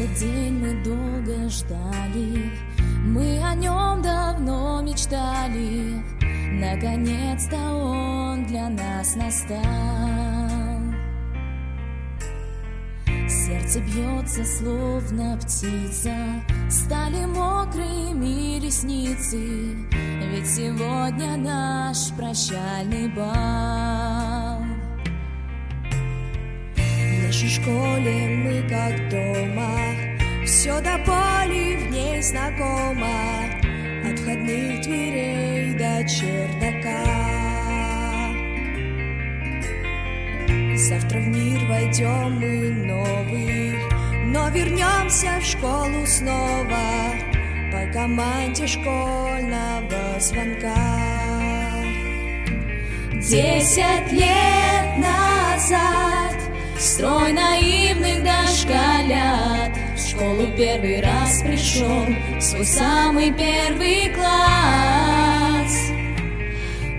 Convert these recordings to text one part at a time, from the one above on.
Этот день мы долго ждали, мы о нем давно мечтали. Наконец-то он для нас настал. Сердце бьется, словно птица, стали мокрыми ресницы, ведь сегодня наш прощальный бал. В нашей школе мы как дома, все до боли в ней знакомо, от входных дверей до чердака. Завтра в мир войдем мы новый, но вернемся в школу снова по команде школьного звонка. 10 лет назад строй наивных дошколят в школу первый раз пришел, свой самый первый класс.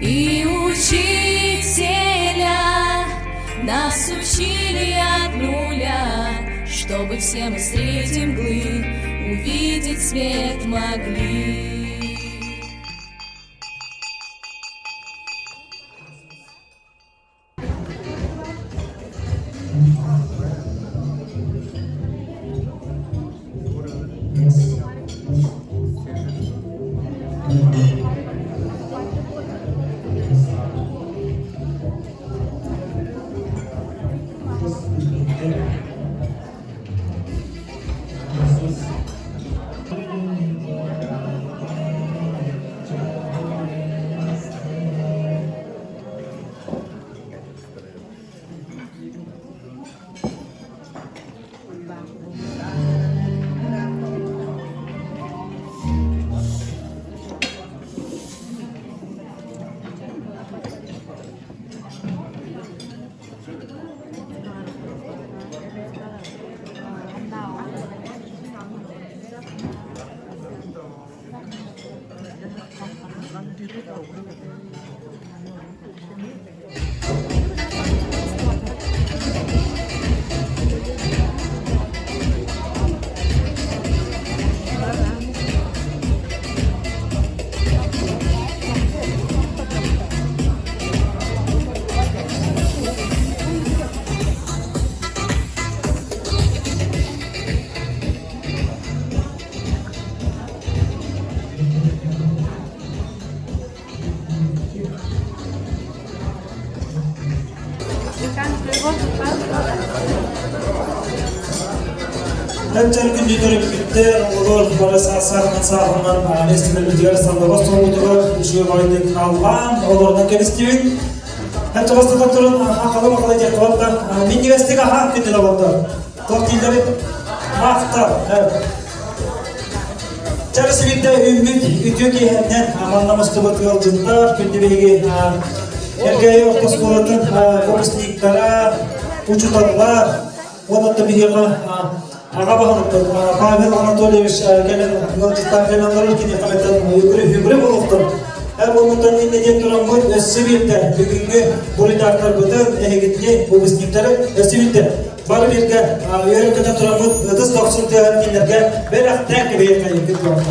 И учителя нас учили от нуля, чтобы все мы среди мглы увидеть свет могли. Hepçer gün dönüp gitti, olur barasa sarman sağlanan festival diğer sandığa soğuduğu şu boyunca kalan olurdan geliştiğin hepçer hasta doktorun akalı makalı diye tuvalda üniversiteye hangi günde oldu? Doktorları mahtar. Çarşı birde ümit ütüyor ki hemden amanlamıştı bu yolculuğunda günde bilgi erkeği orta skolatın polisliklere uçutarlar. Onu da bir yılda Ağa bakılıktır. Pavel Anatolievich gelen yolculuğdan fenanların ki dikametten hübre buluktur. Bundan dinleyecek duran bu Sibir'de bugünkü buridarlar bütün ehegitli publisnikleri Sibir'de barı birge yörünkede duran bu ıdız doksun teorilerge berak tek bir yekayı gidiyorlar.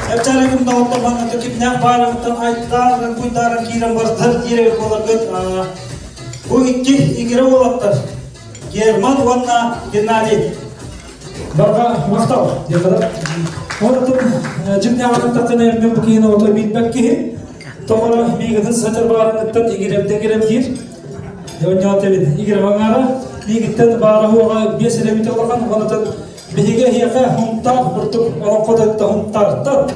Hepçare gün dağıtta bana tükipne barıntın aytların kuydarın kiren barıdır diye kolakıt bu iki igire olaktır. German vanna Gennadiy barga maqtav diye Orada cümle anlattıklarına ben bu kıyına otoy bitmek ki Tomara migidin sacar bağırınlıktan igirem gir Yonca tebin igirem ağara migitten bağırı huğa bir selemite olakan Ondan bihige hiyaka humtar burtuk Ona kodatta humtar tat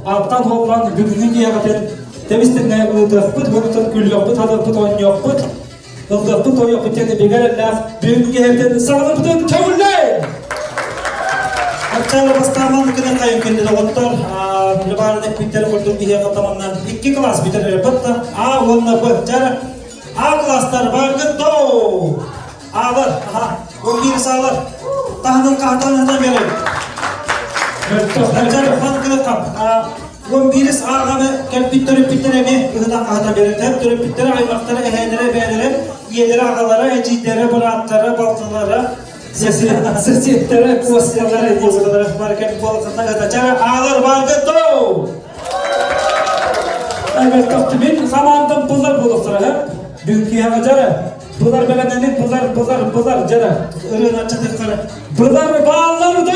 Alttan hoğlan bugünün diyakaten Tebistinne ıldırpıt Bundan gül yokpıt Hadırpıt on yokpıt Ildırpıt on yokpıt Yani bigarellah Bugünkü herden sağlıpıtın Çavullay Hepçare bastaman kene kayın kendi doktor Lebaran ekbitleri kurduk diye katamandan 2 klas bitirir batta A onunla bu hepçare A klaslar vardı do Ağlar, o birisi ağlar Tahının kahtanından verir Hepçare fan kene kap O birisi ağamı kelp bitleri mi Ihıdan kahtan verir Hep türü bitleri aymakları ehenlere beğenire yedir ağalara, ecitlere, bıraklara, baltalara, sesiyetlere, kuvasyonlara, bozgalara, market bolakına gatacara ağlar bargıto. Evet, kaptımın zamandan pızar buluklara hep. Dünkü yağacara. Pızar beledeni, pızar, cara. Örün açadık kara. Pızar bağlardı.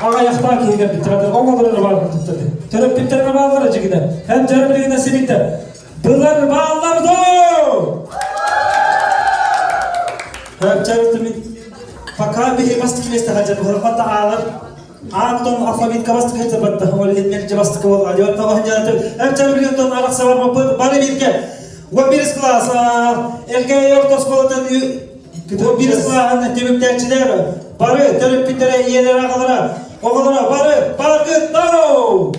Ağa yakta ki geldi. Tiradır, oğulları var tuttu. Törüp bitlerine bağlar acı gider. Hem cara birine silikte. Pızar bağlardı. Hep çarıtımın fakir bir mastik meste hacer. Hatta ağlar. Anton alfabet kavastık hetse battı. Öyle ilmek cevastık kaval. Diyor tavah janatır. Hep çarı biliyorsun arak savar mı? Bari bilge. Bu biris klas. Elke orta skolatan bu biris klas tebip terçiler. Bari törüp bitere yener ağalara. Oğullara bari gıttao.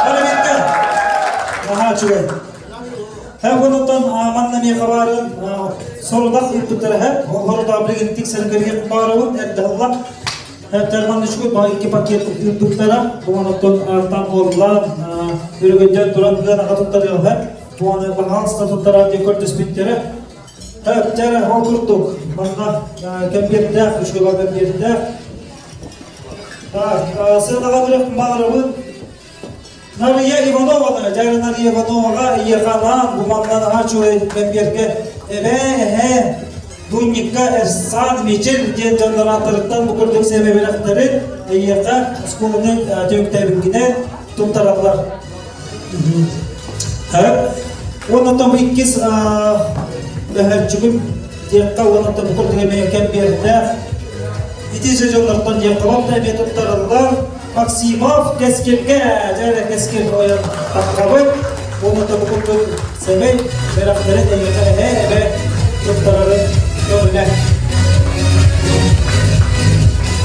Bari bilge. Aha çüve. Hep ondan manlamaya kabarın. Sorudak iptutları hep. Orada bir gittik seni görüyor kabarın. Allah. Hep terman düşkü bağ iki paket iptutlara. Bu ondan artan oldular. Yürügünce duranlığa nakatutları yok hep. Bu ondan bahal statutlara dekortes bitleri. Hep terör okurduk. Bana kempiyette, düşkü bağ kempiyette. Sırada bir mağrabın. Nariye Ivanova'da, Cayra Nariye Ivanova'ga yıkanan bu mandan açığı kempiyette. Dunnikka Ersan Michel diye canları atırıktan bu kurduk sebebi aktarı yıka skulunun tövük tebikine tüm taraflar. Onun da bu ikiz çıkıp yıka onun da bu kurduk emeğe kempiyette İtice canlardan yıkalıp da emeğe tutarırlar. Maksimov keskirge, Cayra keskirge oyan takkabı onun da bu kurduk sebebi aktarı yıka ve tutarırlar. Öyle.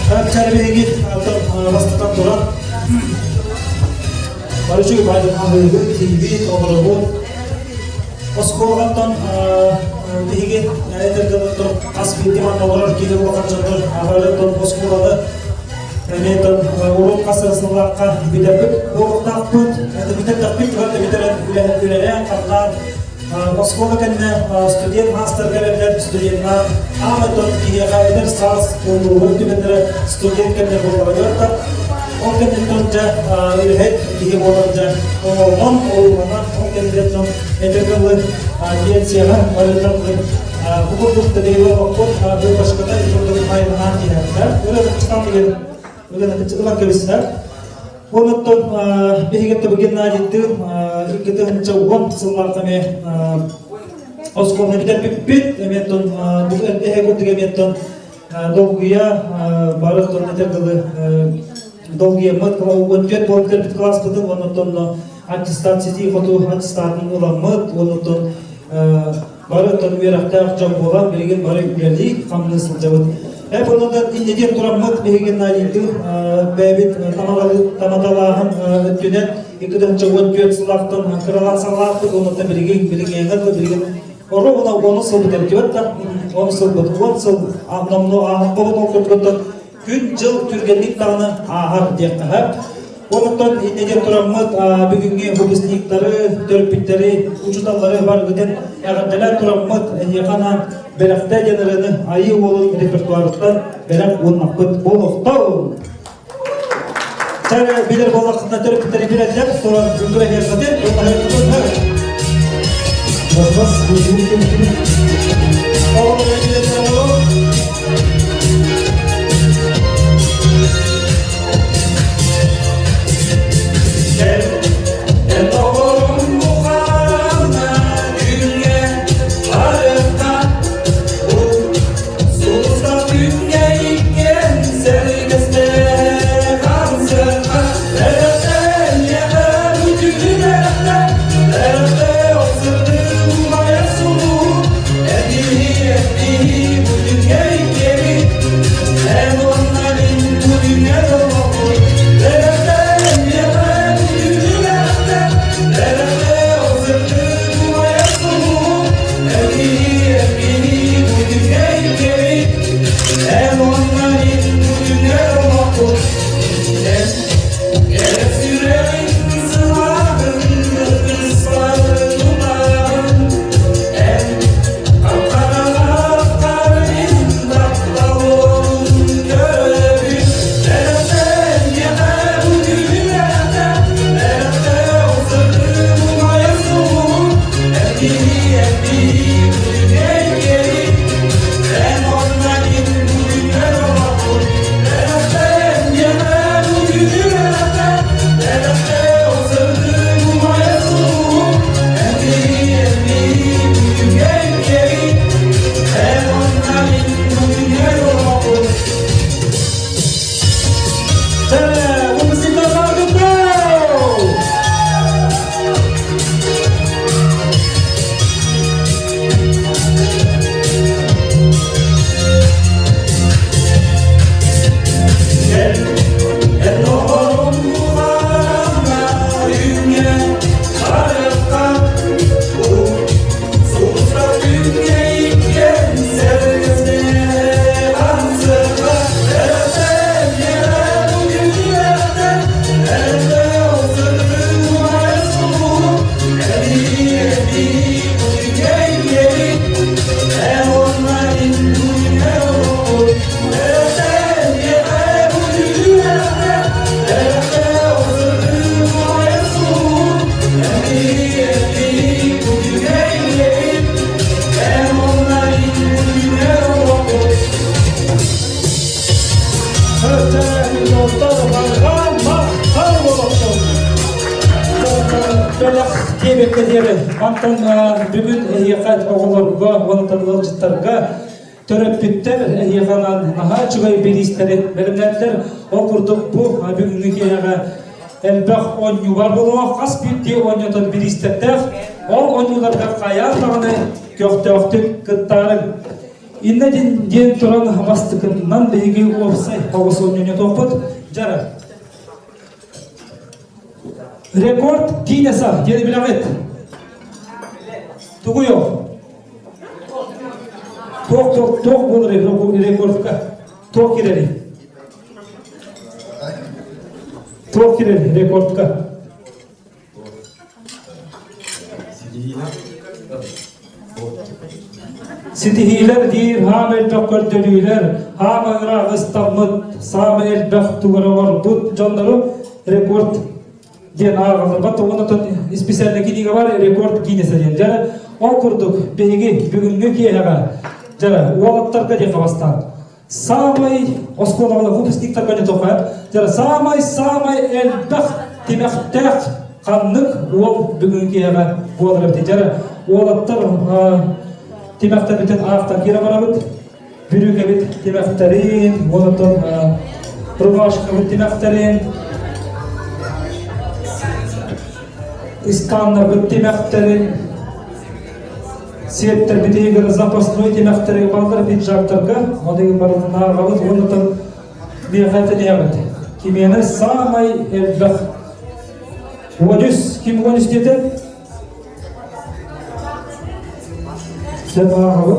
Hep çarpıya git, altın bastıktan duran. Barışık Baydın Ağabey'in TV, Oğurluğu. Oskolgat'tan bir git, Edirgan'dan asbiti manna uğrar, gidip bakan canlar. Ağabey'den Oskolgat'ı Emeğden Uğurluğu kasırısını bırakkan bir de bu takput, bir de takput var da bir de üleleyen kaplar. Moskova kendine student master görevler studentler Ahmet'in diye kaydır saz olduğu tümünde student kendine bulunabiliyor da o kendine önce ilhet diye bulunacak olmadan o kendine edekli diyetsiyene varılan bu kurdukta değil o okul bir başka da kurduk hayvanlar diye öyle çıkan öyle çıkan kebisler Ondan bir hikayette bugün naciddir. İlkete hınçavun sıllartame Oskol'un bir bit emeton bu ehekuttuk emeton dolguya barıton netergalı dolguya mıt onjet bolker bit klas kıdın ondan attestatsiyeti kotu attestatın olan mıt ondan barıton verakta jam bolan bilgin barı üyeli kamnısıl javut hep ondan incedir turammat behigen naciddir bebit tamadalahın ötünen ikiden çoğun tüyet sılaktan kıralan sağlaktı ondan bilgin yengen ve bilgin onu sıl biter diyor da onu sıl biter onu sıl anlamlı ahakkovun okurduktan gün jıl türgenlik dağını ahar diye hep ondan incedir turammat bugünkü hobislikleri törpitleri uçudalları var giden yağındalar turammat yakanan Berakta jeneraını ayı olun repertuarından berak olmakut boluqtau. Çare bilir bolaqında törpitleri bilecek sonra gündüre hersadir ona hersadir. Bas He беккедері мантан бүгін әйеқат оғыларға, оны тадылжыттарға төрөппүттер әйеқанан аға чүгай берістері бәлімдәділер оқырдық бұл бүгінгі кейаға әлбәқ оню бар болуға қас бүтте онютан берістеттер ол онюларға қаяр тағаны көқтөқтік күттарын инна ден тұран бастықынан бейге опсай оғыс онюне тоқпыт жары рекорд Гиннеса дені білағет тұғыйо тоқ болыр рекордқа тоқ керері рекордқа Ситихилер дир хам элбек көрдөлүйлер хам ырагы стаммыт сам элбек тугуравар бут жондору рекорд ден агылыр бат онотон специальный книга бар рекорд Гиннеса ден жара окурдук беги бүгүнгү кияга жара уалаттарга де кабастан самый осколовалы выпускниктарга не токат жара самый элбек темектек каннык ол бүгүнгү кияга болор деп жара уалаттар темақтар бітен ақтан кері барабыд, бүрігі біт темақтарин, онытын рубашқа біт темақтарин, истанна біт темақтарин, сеттер біт егір запасной темақтары балдар біт жақтарға, онығы барылын ағабыд, онытын бейхаты не абыд. Кемені самай әлбәқ. Кім 13 деді? Sen ağabey.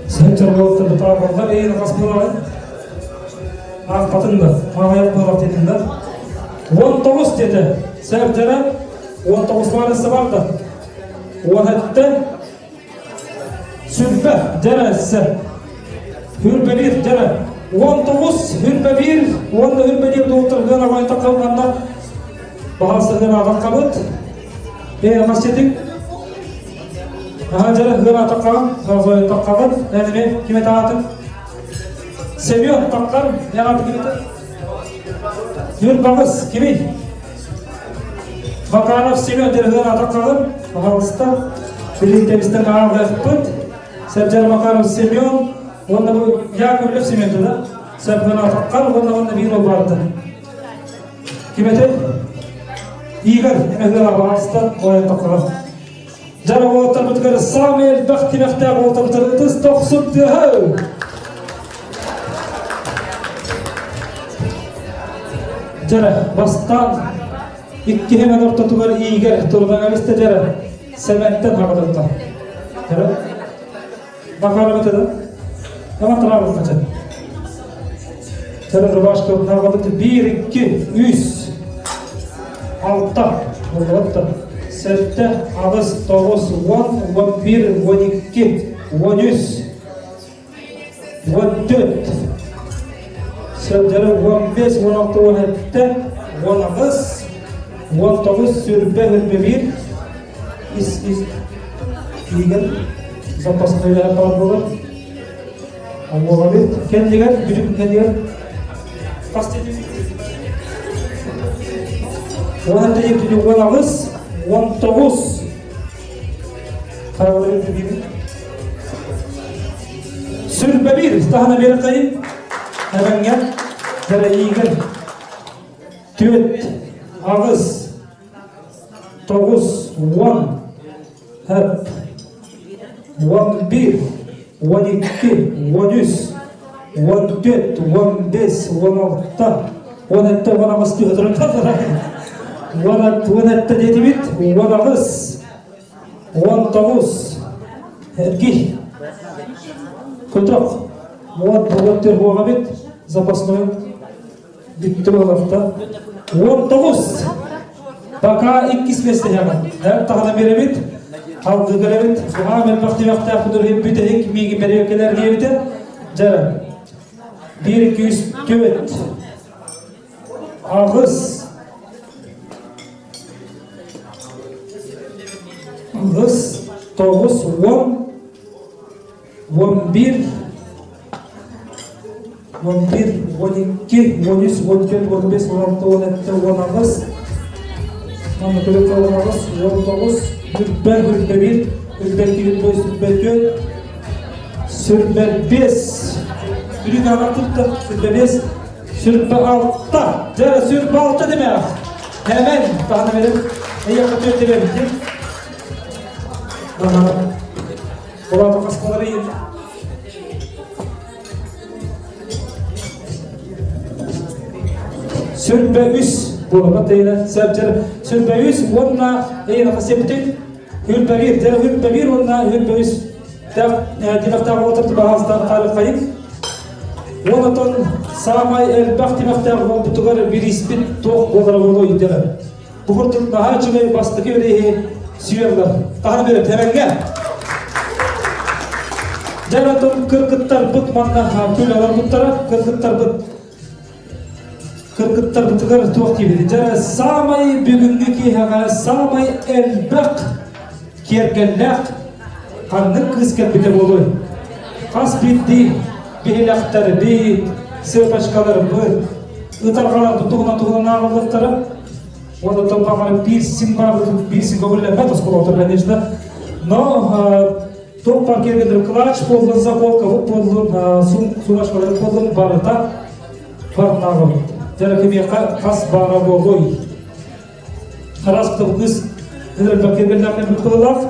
Sen çarpıldın da tağırlar, eğer kasmalar. Ağpatın da, ağayak bağlap dedinler. 19 dedi. Sebepleri 19 varısı vardı. 17'de sürbe deresi. Hürbe bir dere. 19 hürbe bir. 10'da hürbe bir doktor gana bayta kalmanlar. Bahasını atak kabut, masjidin, jara gana atak kabut, kahzoy atak kabut, ne kime taatın? Semyon taklar, ne atak kime? Yur bağız kimi? Bakanov Semyon jara gana atak kabut, bahasında birlikte bizden ağır yapıp, sebjar Bakanov Semyon, onda bu Yakovlev Semyon'da da, seb gana atak kabut, onda bir ol vardı. Kime te? Игорь, иногда аванста, оя такова. Жара болтар бутгар самел бахти мехта болтар бутгар тыз тохсуп дехау. Жара бастан икки хемен орта тугар Игорь турган эместе жара сементтен хагыдылта. Жара бакара бетеда. Ама тарабыз кача. Жара рубашка хагыдылта 1 2 3 Altta, oldu. Sette, ağız, 9, 10, 11, 12, 13, 14. Sözleri 15, 16, 17, 19, 19, sürbe, hürbe 1. İyigen, zapasını öyle yapar bulur. Allah'a bir, kendiler, gücük kendiler. Kastediyor. 19, 19. Kararlı gibi. Sürbe bir, daha bir kayın. Hemen gel. Jara iyigen. Tüet, ağız. 9, 10. Hep. 11, 12, 13, 14, 15, 16. 17, 18, 17 dedi bit, 19, 19, erkek, kötürük, 19 boğa bit, zapasını bitti bu hafta, 19, baka ikis mesle hemen, her tahana biri bit, halkı göre bit, bu hemen vakti yapıdır, hep bitecek, migi beriyokkeler gibi bit, jara, 1, 2, 3, 4, ağız, ağız, 9, 10, 11, 11, 12, 13, 14, 15, 16, 17, 19. Mana kölük olmamız 19, Ürbe, Ürbe 1, Ürbe 2, Ürbe 3, Ürbe 4, Sürbe 5. Ürük ağatıptı, Sürbe 5, Sürbe 6. Jara Sürbe 6 demek. Hemen tahmin verin. Yakıt ötebildim. Ola kaskaları iyi. Sürbe 3 burada değil. Sebze sürbe 3 onunla iyi kasıptı. Hürbe 1, hürbe 1 onunla hürbe 3. Dilafta oturdu bazıda kalıkayım. Ondan samay elbaq dilafta bu tugar bir ismin toq bolara bolu idiler. Bu kurtun daha çıkay bastık öyle sürüyorlar. Daha böyle temenge. Janatın kırkıtlar bıt manna tüyler bıttara kırkıtlar bıt. Kırkıtlar bıtıgar toq gibi. Jana samay bugünkü haga samay elbaq kergenlaq kanlık kısket bile bolu. Kas bitti. Bihlaktar bit, sırpaşkalar bu, ıtarkalar tuğuna ağırlıkları, o da toplamları birsin vardı, birsin kabullen metos kulağı конечно, но toplar kergedir kılaç, pozlun zakol kabuk, pozlun sunaşkaları pozlun barıta, barınağım. Jara kemiye kas bara boğuy. Araskıda bu kız, hıdırba kergelerine bir kılılak,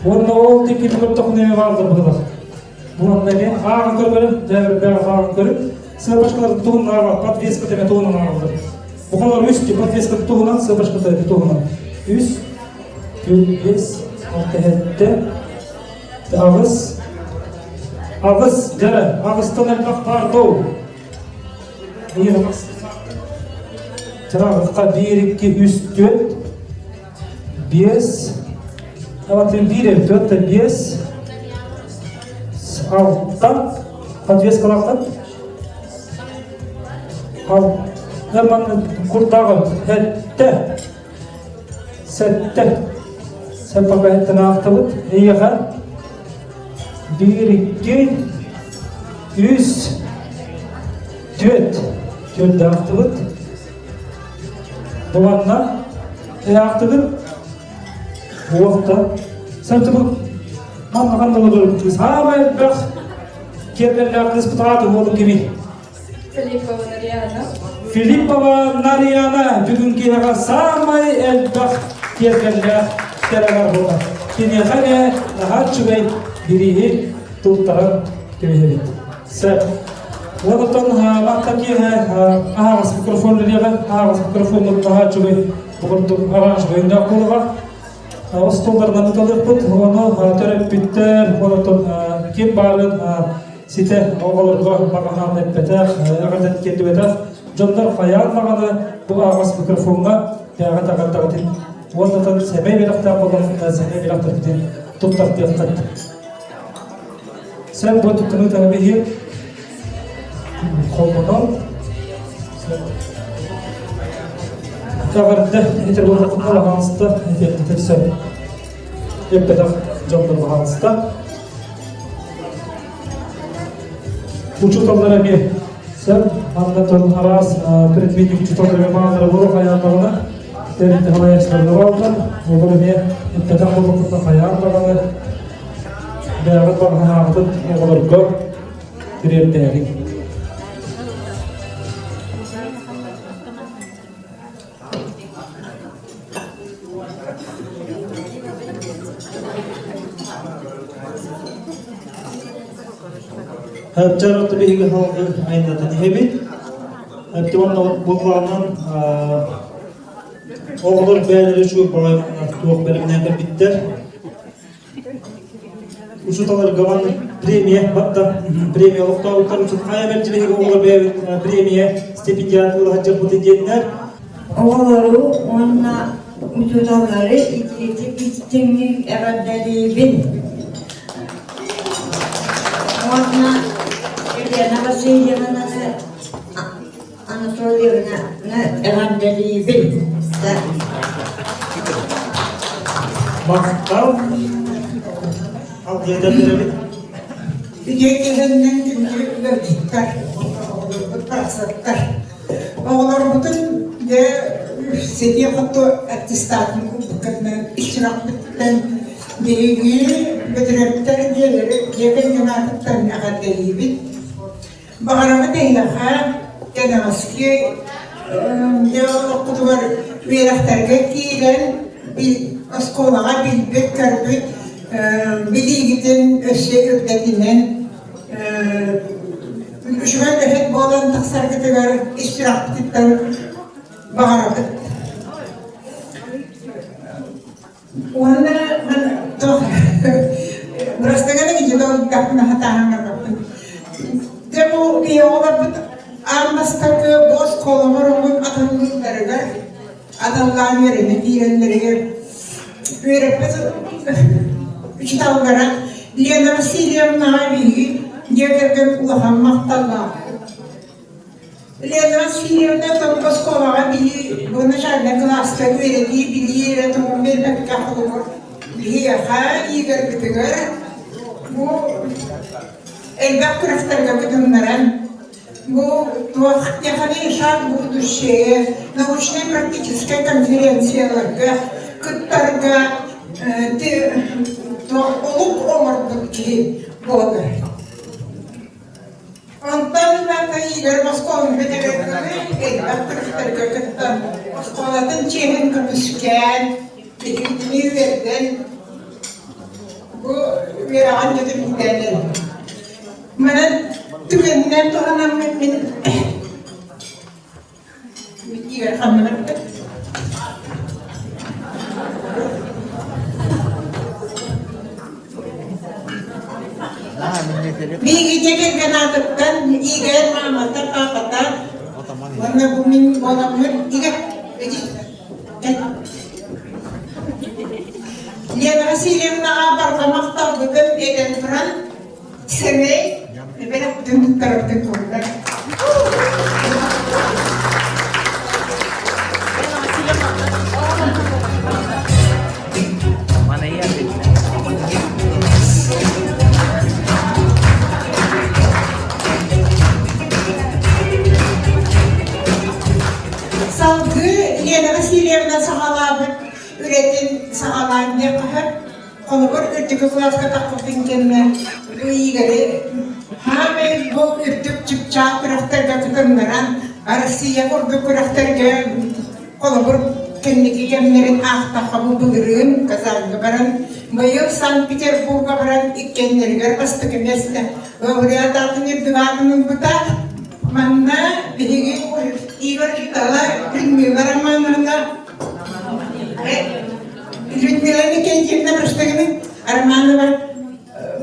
onunla o teki bir tokuneme vardır bu bundan ne? Ağın körü, değerli ağın körü. Sıra başkaları tuğunun ağa, patveska teme tuğunun ağıdır. Bu kadar üst ki patveska tuğunan, sıra başkaları tuğunan. Üst, yüz, altı, ağız, ağız, jara, ağızdan elbaq pardoğu. İyi ağız. Jara ağızda 1, 2, 3, 4, 5, avatim 1, 4, 5, alttan, подвеска alttan, hemen kurdağı hette, sette, sepaka hettene aktıbıt, iyiğe, 1, 2, 3, 4, 4 aktıbıt, bulanla, aktıbıt, bu vakta, septe bu, Mangan olur kız. Ha ben bak kerlerle kız pıtadı oğlum gibi. Filipova Nariana bugünkü haga samay el bak kerlerle kerler bola. Kini hane daha çubay birihi tuttaran gibi. Se Ondan ha baktaki ha ağız mikrofonları ya ağız mikrofonları daha çubay bugün aranj boyunda kulağa. Stollardan tutalırpıt, onu törep bitter, onu kim barın site oğulurga mağanan etpeter, ağadet kendi beter. Jonlar hayal mağanı bu ağız mikrofonga ağat ağat ondan semey bilakta olan semey bilakta bitin tuttar diyaktat. Sen bu tutunu tabihi kolunu Tavarda intervjuda kutnala hansta yeterse yapıda joblar hansta uçutorlara bir sen anlatın aras predvidnik uçutorlara bazıları bu hayatlarına derinde havayaçlarına varlar bu böyle yapıda kutnala hayatlarına değerli bakımlardan oğulurga bir değerli Jarot bihi halqı aynatan hebit. Tiwanna bulğanan oğulur beyleri şu bağımına tuğuk belimine bitter. Uçutalar gavan premiye batta premiye okta oktar uçut ayamet bihi oğulur bey premiye stipendiyat ulu hacca buti diyenler. Oğulları onna uçutaları içtiğini eradleri bin. Onna Navasiyya Anatolia'na eradleri bin. Bakkal al yeterleri Gecelerden günleri böyle Красоттар. Оğlar bütün de sediye katı аттестатын kutbukatından iştirak bitten deyigi bitirekler diyeleri yeken yönatıktan akaddeliyibit. Bağırama deylaha denemezki de okudular veraktarga kiilen bir askolağa bilbek karbüt biligiten össe ürtetinden şöyle hep bolan taksargıtıgar iştirak bitten bağırabıt. Ona toh burasıgana gidiyor kapına hatahanlar kapın. De bu bir olabilir. Almastakı boz kolamorumun atanlıklarıgar adamlar yerine diyenleri verip üç dallara Lena Vasilyev nabiyi gerçekten kulağım mahtalla. Lena Vasilyev'den tam boz kolağa bili bunu şartla klasta verdiği biliyi retomum vermek kahılır. Biliyi ha iyi görgütügör. Bu elbette kraftarga bütünleren bu vakti şart bu düşeye, naучно-практическая конференцияларга, кыттарга, улук омырдыкки болды. Ondan da Igor Moskov'un bedelerine elbette kraftarga kıttar. Moskov'dan çehin köpüsken, bilgini verden, bu veren dedim derler. Bana tümenden doğanan benim Igor hanımlar. Bir gece gelgen adıktan Igor mamata papata bana bu min bolamır Igor Lena Vasilyevna barlamakta bugün eden Fran sene ben dün tarafta kurdum. Mana iya Salgı Lena Vasilyevna sağlamı üretim sağlamı yapar. Onu bir ürtükü klaska takıldın kendine bu iyi gari. Hame bu ürtük çıkacak kırıktarga kıtımlaran Arsiya kurdu kırıktarga onu bir kendiki gemlerin ahta kabul bulurun kazandı baran. Bu yıl Sankt Peterburg'a baran ikkenlerger bastık emesine. Oraya tatın irtibatının buta manna bilgi Igor kitala bilmiyorlar ama manna Людмилa'nın kendine başlıkının armağanı var.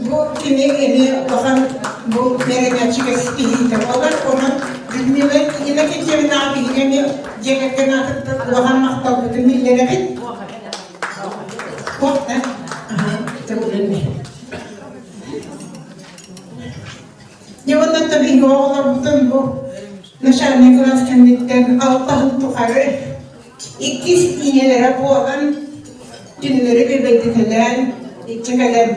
Bu kimi bakan bu mereka çıkı stihiydi. Olar onun Людмila'nın yine kendine abi yine ceketken atıp bakan maktav bütün millere bin. Bok ne? Tabi bilmi. Yavandan tabi oğlar bütün bu Nişanlı klas kenditten Allah'ın tukarı ikiz iğnelere boğulan günleri birbirdikinden çıkadan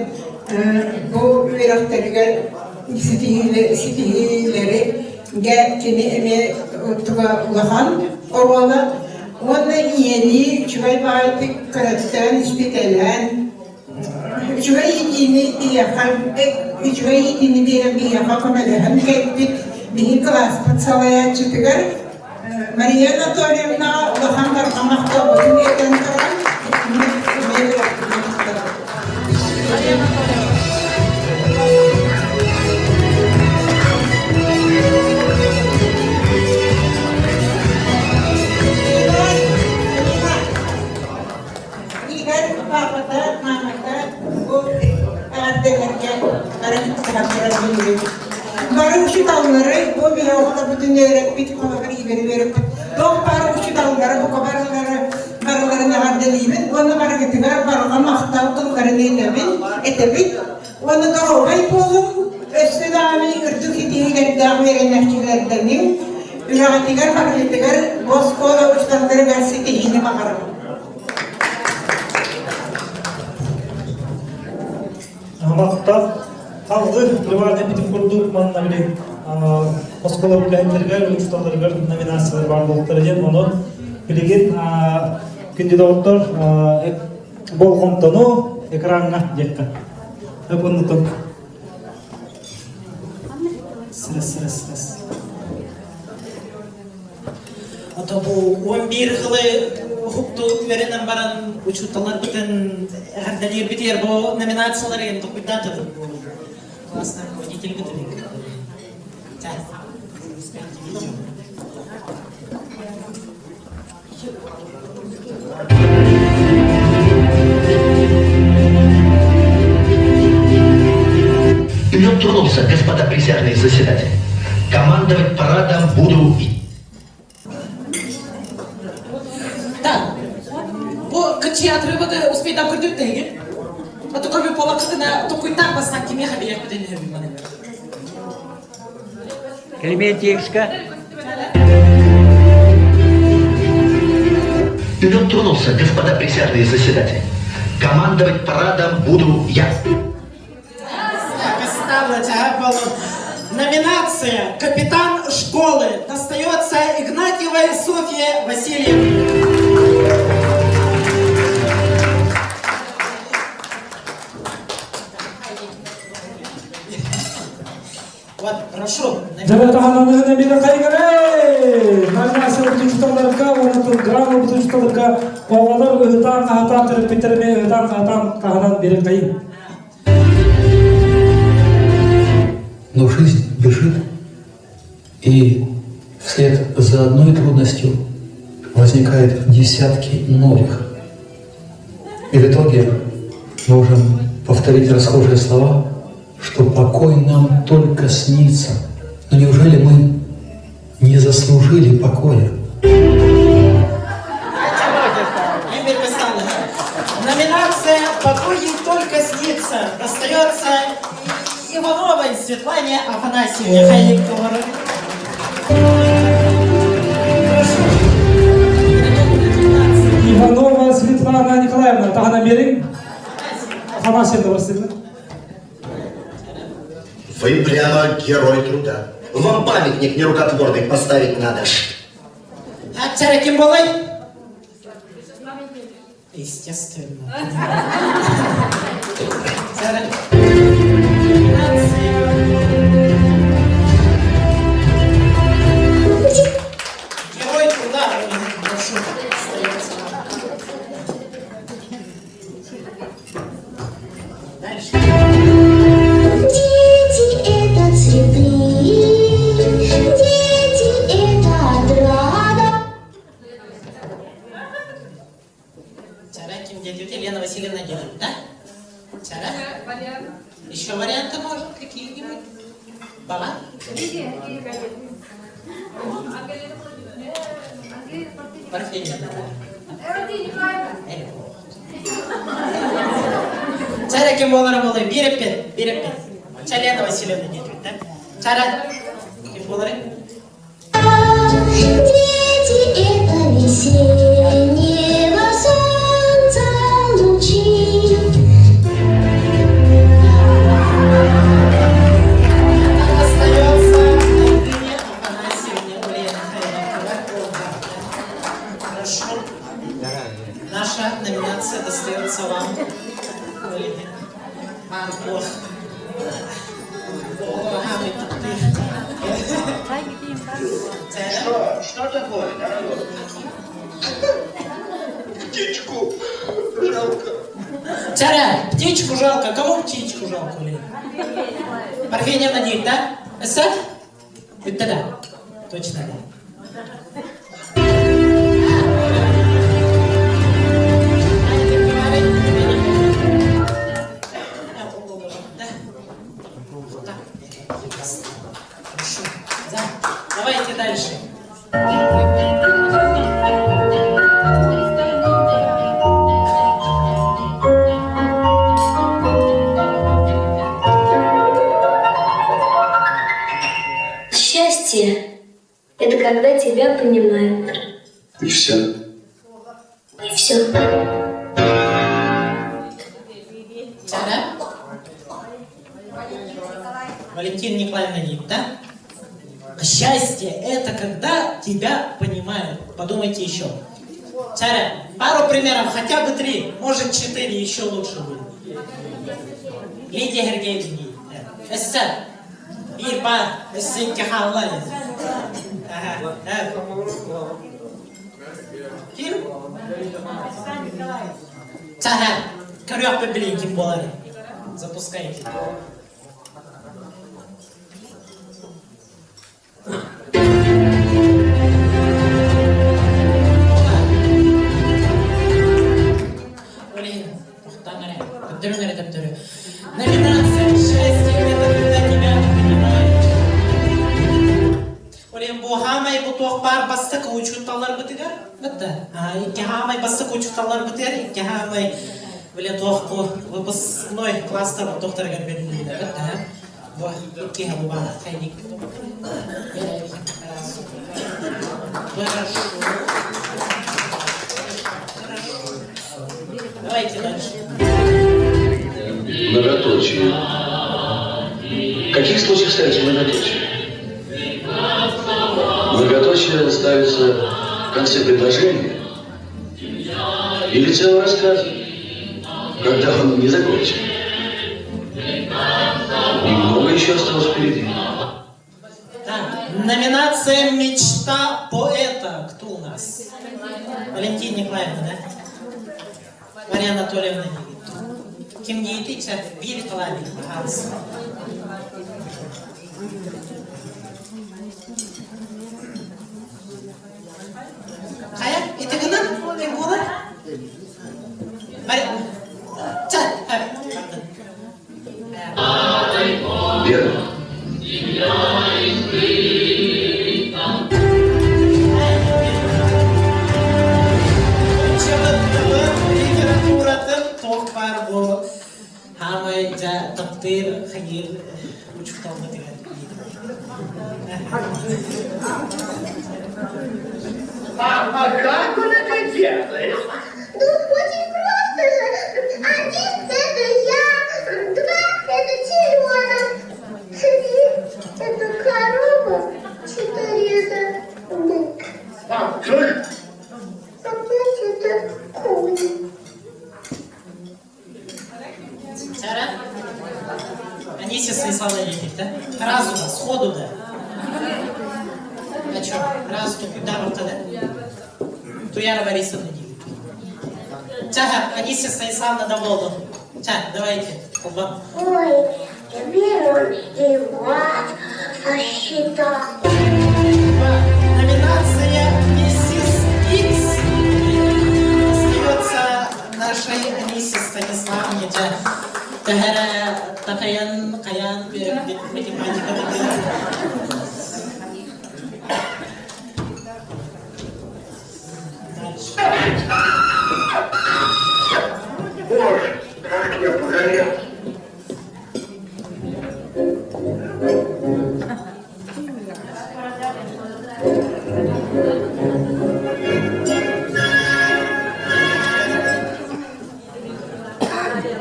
bu veraktarıga sitihileri gerçini eme tuğa ulaşan orada onda iyiliği çuvay bağırtık karattan ispitelen çuvay yediğini yakan çuvay yediğini bir yakan kamalahan geldik bir klas patsalaya çıktıgar Maria Anatolievna ulaşan karkamakta bütün eden karan Baru şu dalları bu bir oğla bütün öğret bit konuları gibi verip doğum baru şu dalları bu kabarları ne haddeliyim onu baru getirir baru amakta dalları neylemin etebit onu da olay polum östedami ırtık hitihiler devam verenlerçilerdenim üratigar baru getirir boskola uçtanları versi tehini bakarım. Hamakta aldı, rivayet edip kurduk manla bile Осколы билеттерге, учталарга номинациялар бар болуптар экен. Оны билген кандидаттар болгонтону экранга жетти. Өпөнүтөн. Сырас. Ото бу 11 жылы хукту веренен баран учутталар бүтүн гардалер битер бу номинациялар эми токуйдаты классный руководитель бүтүн. Вперед тронулся, господа присяжные заседатели. Командовать парадом буду Так, бу кычы отрывады успей да көрдүк деги. Ото көбү полакытына токуйдан бассан киме хабият бүтүн эми мана. Клементьевска. Вперед тронулся, господа присяжные заседатели. Командовать парадом буду я. Номинация «Капитан школы» достается Игнатьевой Софье Васильевне. Вот, прошу. Жабатахананы бире кайгыры. Номинация учталарга, онотон грамма учталарга, оголор ыhtан атан битерме ыhtан атан каһанан бире кайын. Но жизнь бежит, и вслед за одной трудностью возникают десятки новых. И в итоге можем повторить расхожие слова, что покой нам только снится. Но неужели мы не заслужили покоя? Номинация «Покой ей только снится» достается Ивановой Светлане Афанасьевне. Хайник говорит. Иванова Светлана Николаевна, тагана берин. Афанасьевна Васильевна. Вы прямо герой труда. Вам памятник нерукотворный поставить надо. Актер кем болай? Естественно. Герой труда. Прошу. Дальше. Дети — это цветы, дети — это отрада. Кем дядя Елена Васильевна делает, да? Чара? Еще варианты, может, какие-нибудь? Баба? Парфения. Чара кем болары береппен. Чалена Васильевна делает, да? Чара? Кем болары? Дети — это весеннего солнца лучи. Остается Андрея Афанасьевне Ульяна Хайникова. Прошу. Наша номинация достается вам. Ох. Что такое, дорогой? Птичку жалко. Царя, птичку жалко. Кому птичку жалко, Ульяна? Парфеньевна нет, да? Эсэ? Это да. Точно да. Давайте дальше. Счастье — это когда тебя понимают. И все. И все. Царя? Валентина Николаевна нет, да? Счастье – это когда тебя понимают. Подумайте еще. Царя, пару примеров, хотя бы 3, может 4, еще лучше будет. Лидия Гергейевна. Эссер. Ирба. Эссенки халлай. Ага. Ким? Царя. Корёк побили, кем болары. Запускайте. Номинация «Счастье» — это когда тебя понимают. Олен, bu hamay bu tohbar bastık uçutalar bitirer. Bitti. İki hamay bastık uçutalar biter. İki hamay böyle tohbu выпускной класста bu tohtarga belirleydi. Bitti. Bu iki hamay var. Haydik. Хорошо. Давайте дальше. Многоточие. В каких случаях ставится многоточие? Многоточие ставится в конце предложения или целого рассказа, когда он не закончен. И много еще осталось впереди. Так, номинация «Мечта поэта». Кто у нас? Валентина Николаевна, да? Мария Анатольевна Нигит. Кем не идите, Вилли Талаби, пожалуйста. Кая? Это гына? Кем было? Мария. Царь. Верно. Литературада тоқпар бұл хамайда тақтир хайыр учуқталма деген. А как он это делает? Ну, очень просто же. 1 это я, 2 это теленок, 3 это корова, 4 это бык, А как? а 5 это конь. Сара? Анисия Станиславна едет, да? Разу да, сходу да. А что, раз тут ударил-то, да? Туяра Борисовна едет. Чага, Анисия Станиславна доволна. Чага, давайте. Оба. Ой, теперь он и вас посчитал. Номинация «Миссис Икс» остается нашей Анисии Станиславне. Тагара Такаян Каян математика. Боже, как я погорел.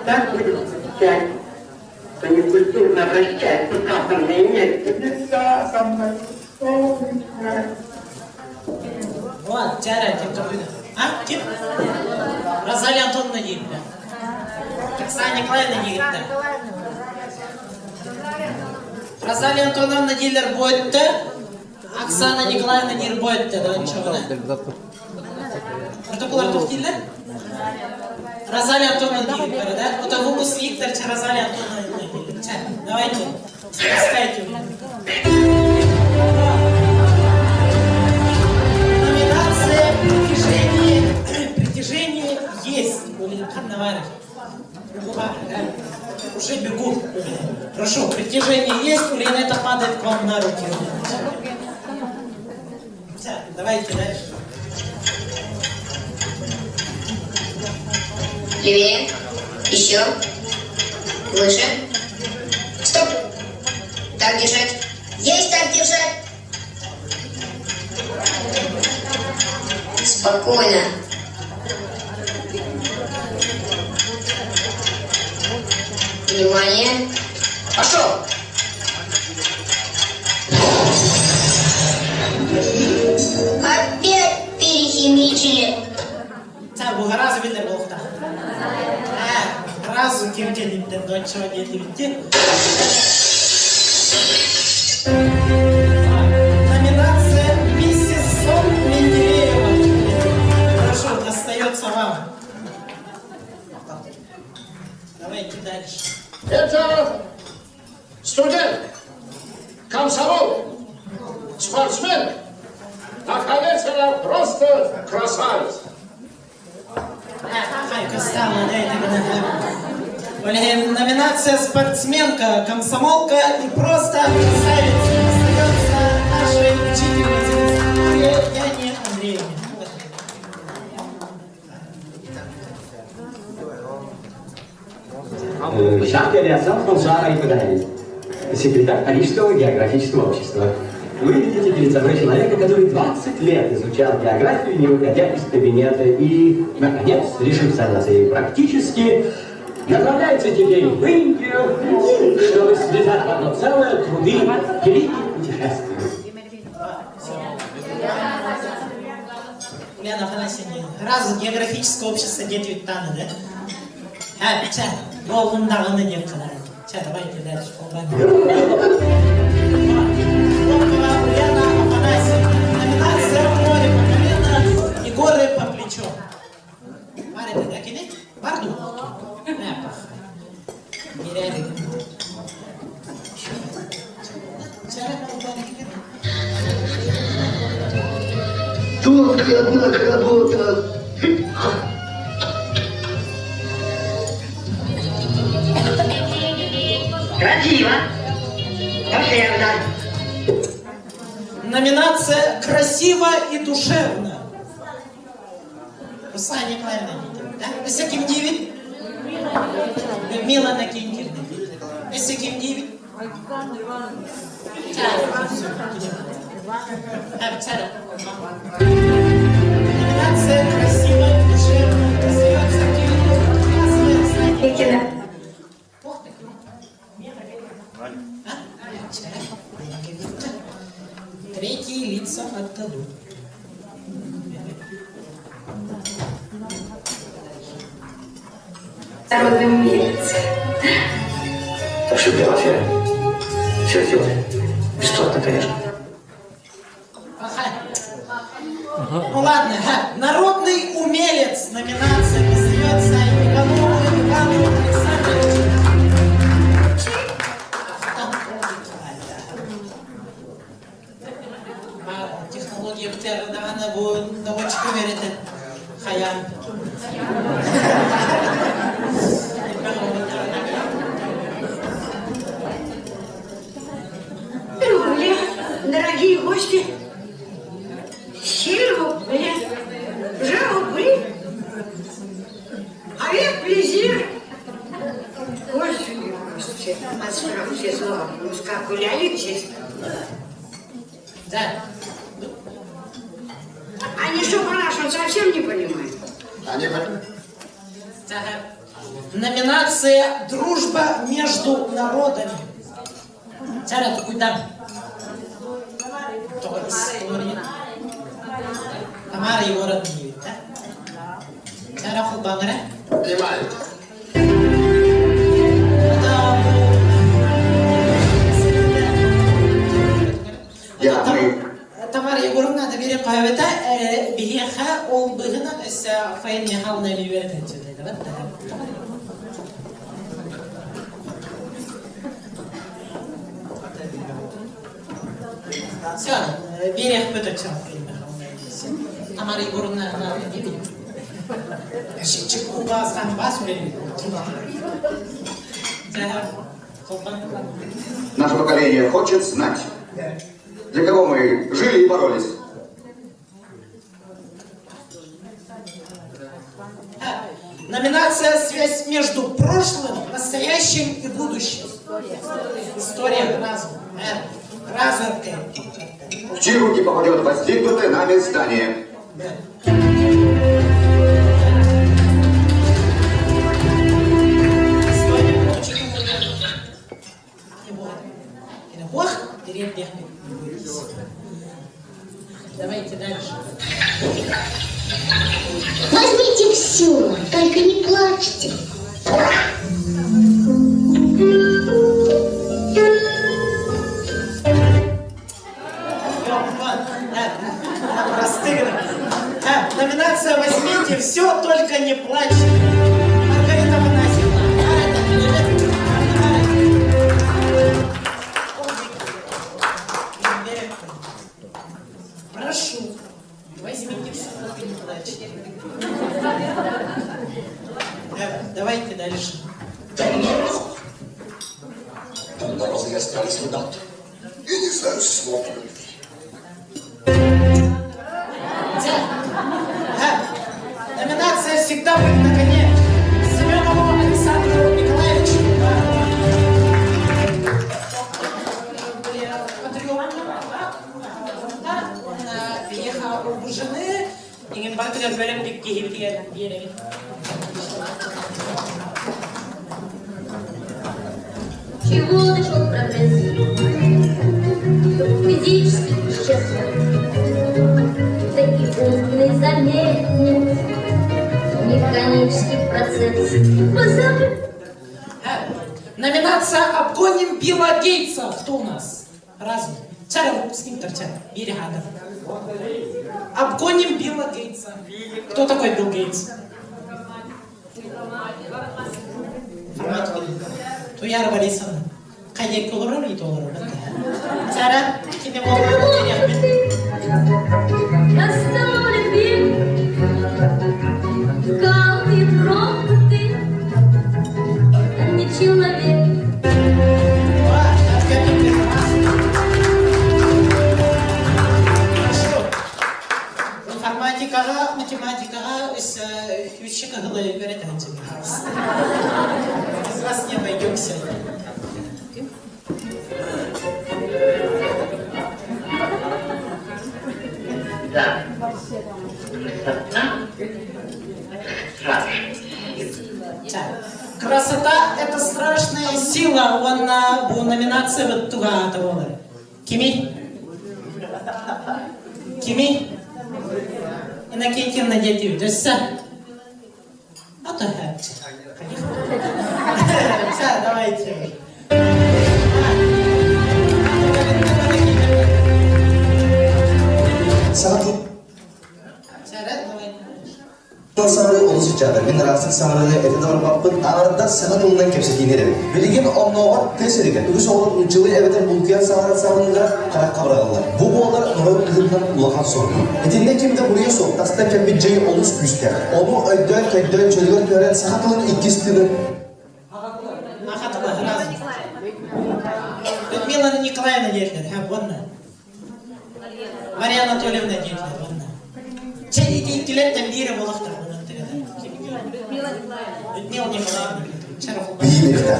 Так будет отвечать, что некультурно обращается к капельной энергии. Нельзя со мной. Вот, Тяра, ты кто будет? А? Кем? Розалия Антоновна едет, да? Оксана Николаевна едет, да? Розалия Антоновна дилер будет, да? Оксана Николаевна дилер будет, да? Ничего, да? Протокол Артур дилер? Розалия Антоновна дилер, да? Вот Август Викторович, Розалия Антоновна дилер. Давайте, спускайте его. Номинация «Притяжение есть». Уже бегу. Прошу, притяжение есть, Улина это падает к вам на руки. Давайте дальше. Левее. Еще. Выше. Стоп. Так держать. Есть так держать. Спокойно. Внимание. Пошел. разу видно лохта. Разу кем-то дочь водитель. Номинация «Миссис Сон Менделеева». Прошу, достается вам. Давайте дальше. Это студент, комсомол, спортсмен. Наконец, она просто красавица. Хайка стала, да, это номинация «Спортсменка», «Комсомолка» и просто красавица. Остается нашей учительнице Яне Андреевне. Шахтеряцев Франсуа Райпадаевич, секретарь Парижского географического общества. Вы видите перед собой человека, который 20 лет изучал географию, не выходя из кабинета, и, наконец, решился на цель практически, направляется теперь в Индию, чтобы связать в одно целое труды великих путешествий. Ульяна Афанасьевна, раз географическое общество детей Таны, да? Ча, волнундағыны не қылады. Ча, давайте дальше. Ульяна Афанасьевна, номинация «Море по колено и горы по плечо». Мария, да, кинет? Барду? Нереально. Только одна работа. Красиво, душевно. Номинация «Красиво и душевно». Руслан Николаевна, да? Эсеким 9. Людмила Накинкина. Эсеким 9. Номинация «Красиво и душевно». Остается Екина. Третьи лица отдадут. Народный умелец. Ошибалась я. Все сделали. Бесплатно, конечно. Ну ладно, народный умелец. Номинация достается Николаю Иванову Александровичу. Технология Птеродана будет доводчику верите. Хаян. Дорогие гости, s'il-vous-plaît, je vous prie, avec plaisir. Господи, отсюда все слова, ну как гуляли здесь. Да. Они что по-нашему совсем не понимают? Они понимают. Номинация «Дружба между народами». Царя, ты куда? Тамара его родные, да? Царя Хубагра? Понимают. Тамара Егоровна, доверие кавета, бихеха, ол бігіна, Фаин Михайловна Ливерка отсюда, да? Все, берег пытаться, Фаин Михайловна. Тамара Егоровна, она не видит. Чик у вас там вас увидит. Наше поколение хочет знать, для кого мы жили и боролись. Номинация «Связь между прошлым, настоящим и будущим». История разума. Разум. В чьи руки попадет воздвигнутое нами здание? Давайте дальше. Возьмите все, только не плачьте. Номинация «Возьмите все, только не плачьте». Маргарита Афанасьевна. Прошу, возьмите все, только не плачьте. Давайте дальше. Там на розы остались солдаты. Я не знаю слов. Номинация «Всегда быть на коне». Семенову Александру Николаевичу. Он приехал у жены, и им бактерия говорят, где Чего нашел прогресс? Физически исчез. Такие умные заметны. Механический процесс. Позабыл. Номинация «Обгоним Билла Гейтса». Кто у нас? Разум. Чаров, с ним торчат. Берегада. Обгоним Билла Гейтса. Кто такой Билл Гейтс? Туяр Борисовна. Кайдек olur mu olur? Çara, kimi olur? Оставлен век. Колдит роботы. А не человек. Информатикаға, математикаға үш қағылы өретен жіберіңіз. Без вас не обойдемся. Да. Красота. Красота – это страшная сила. Она была номинация вот туга того. Кими? Кими? Иннокентьевна дядю. Дёсса? А то хэпчи. Все, давайте. Sanırı onu sıçradı. Ben rahatsız sanırı eti doğru bakıp arada sanat ondan kepse giyerim. Bilgin onluğa test edilir. Üç oğlan uçulu evden bulkuyan sanırında karak kavradılar. Bu oğlan Nur'un kızından ulakan sordu. Etinde kim de buraya sok. Tasda kendi cayı olmuş güçler. Onu ödön kedden çözülen gören sanatının ikisini. Людмила Николаевна Дельфер, вон. Мария Анатольевна Дельфер, вон. Чей интеллектом мира Волохтар, Людмила Николаевна Дельфер. İyi bir kadar.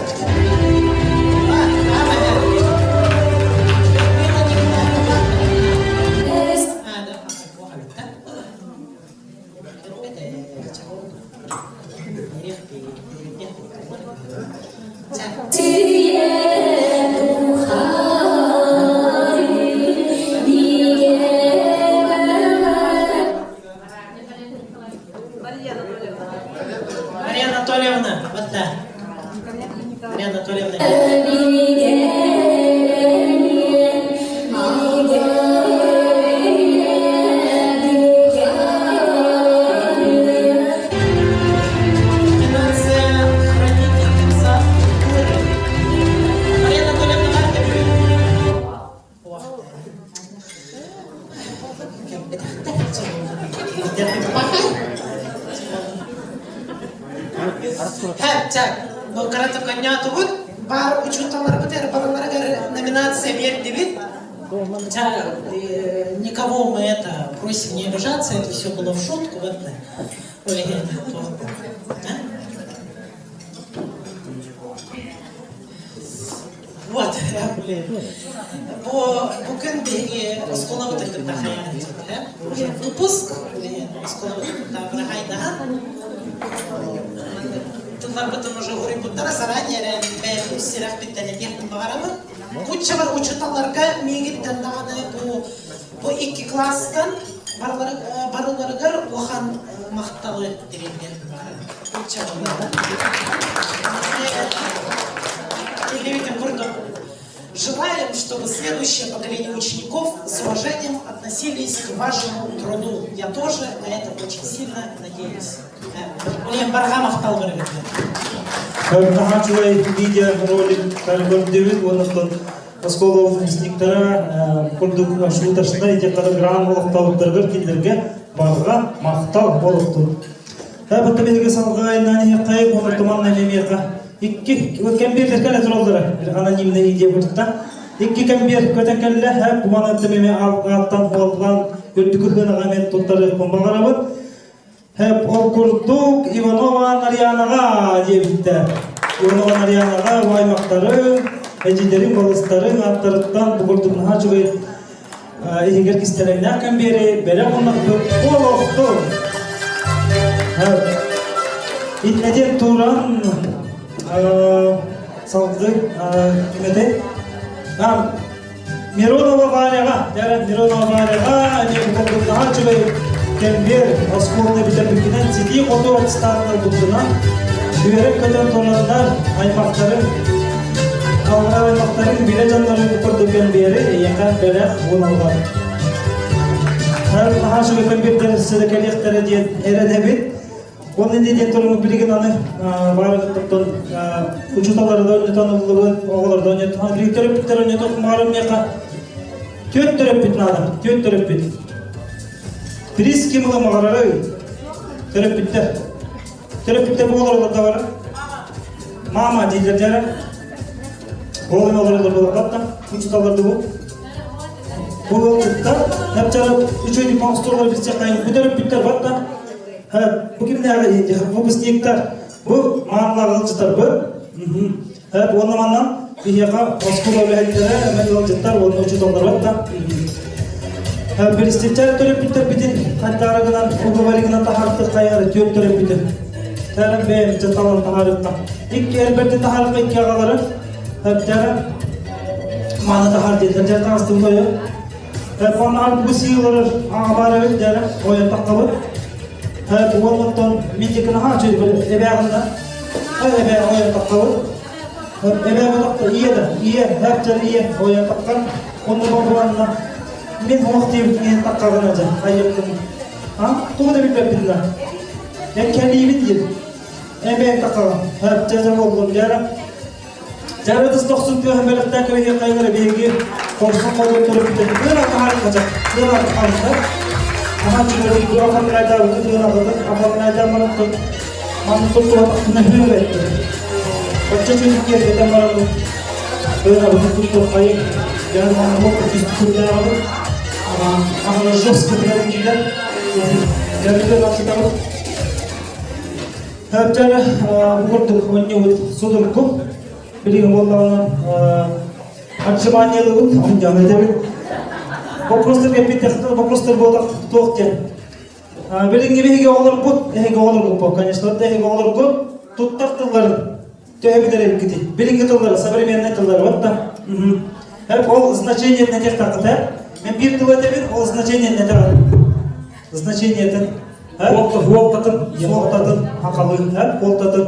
Мария Анатольевна, вот да. Мария Анатольевна. Но карата коня тут бар учуталар битер балаларга номинация верди вид. Никого мы это просим не обижаться, это все было в шутку, вот да. Вот, bugün bir skola bitirdik daha yani. Выпуск skola bitirdik daha hayda. Тылар бітім уже ғұрын бұттара заранее бәрі сирах біттәне дертін бағарамы. Уччавар учуталарға мегіттен дағаны бұл 2 класстан Барыларыгар охан мақталы дегендер бар. Желаем, чтобы следующее поколение учеников с уважением относились к вашему труду. Я тоже на это очень сильно надеюсь. Мне Баргамов Талберг. Нахачивай видеоролик Талберг Дэвид, он Осколов инстинктора курдук шуташында ите кадырган болып талыптыргыр кендерге барға мақтал болып тұр. Бұтты белге салғайынан еқайып, оны тұманна мемеқа. Икки кембер теркеле тұралдыры, анонимный идея бұтта. Икки кембер көтекелі, бұманатты меме аттан болған көрдікі хынағамен тұттары қомбағарабын. Ол курдук Иванова Нарьянаға дебітті. Иванова Нарьянаға ваймақтары, әжелерін, балыстарын аттарыттан бұғырдығын хачуы егер кестеріне әкім бері бәрі қонақты ол оқты. Итнеден туран салды кемеді. Миронова Валяға, Миронова Валяға бұғырдығын хачуы кембер осколны бітірбікінен сети қоты отыстандар бұқтына үйерек көтен турандар аймақтарын Алға аймақтарын бере жанларын көрдікен бері ең бәрәқ оналған. Хашығы кембердер сәдекелектері ден әрәдәбет. Оның ден тұрымы білген аны барығыттықтан ұчуталары да өнетан ұлығы оғылар да өнетан. Білік төріппеттер өнетан құмарым неқа. Төт төріппетін адам, төт төріппет. Приз кемілі мағарары төріппеттер. Төріппеттер бұғылар да бары. Мама дейлер жәрі. Олың оларды болғатта, ұчыталарды бұл. Бұл ұлтықта, әпчары үш өйді маңыстырлар бізде қайын көтеріп біттер батта. Бұл кемді әғі енді, бұл біздектер. Бұл маңлар ұлжытар бұл. Оны маңнан бейеқа осқыл өлі әйттері, әмәл ұлжыттар, оны ұчыталдар батта. Бірістектер төріп біттер бітін, қаттарығынан, ұғыварығынан тахарықты қайғары төп төріп бітін. Тәрім бәйім жатталан тахарықта. Икке әрберді тахарыққа икке ағалары. Әптәрі маны тахар дейдер, жәрді астың тойы. Оны алып өсейілері ағабары өздері ойын таққабы. Оңыттан мендекіні ға жөйді бір әбәғында. Әбәғ ойын таққабы. Әбәғ отақты иеді, әптәрі ие ойын таққан. Оны болғанына мен оқтейім мен таққағын әжі, қайықтың. Туғыда білбәп білді. Мен кәлеймін дейді. Әбәғ таққағын. Әптәрі болғын жәрі. Жарыдыз 90 пейғамберліктен көйге қайғыры бейге қорсын қолды тұрып бітеді. Бұйын аты харық қажақ. Бұйын аты харықта. Ахан жүгірді, бұл ақамын айда өті бұйын ағыды. Ақамын айда марапты. Маңын тұрту атақына үйір әйтті. Бәтче чөйдік ерді әден барады. Бұйын ағыды тұрту қайық. Яғын маңын оқы күзді көрді ағыды. Ағына жоқсы күтілерін кейдер. Жәрділер ақсытағыды. Әптәрі бұғырдық өнне өт судыр көп. Білген болғанын отжиманиялы бұл, жаңа дәбіл. Вопростар кәпеттіқтір, вопростар болдық тоқтен. Білген ебеге олар бұд, әйге олар бұл, конечно, әйге олар бұд, тұттақ тылларын, тәйбедер әбі кетей. Білген тыллары, современный тыллары, ватта. Ол значение нәтек тақыт, мен бір тыл әтебен, ол значение нәтек. Значение әтін. Волтатын, ақалы, волтатын.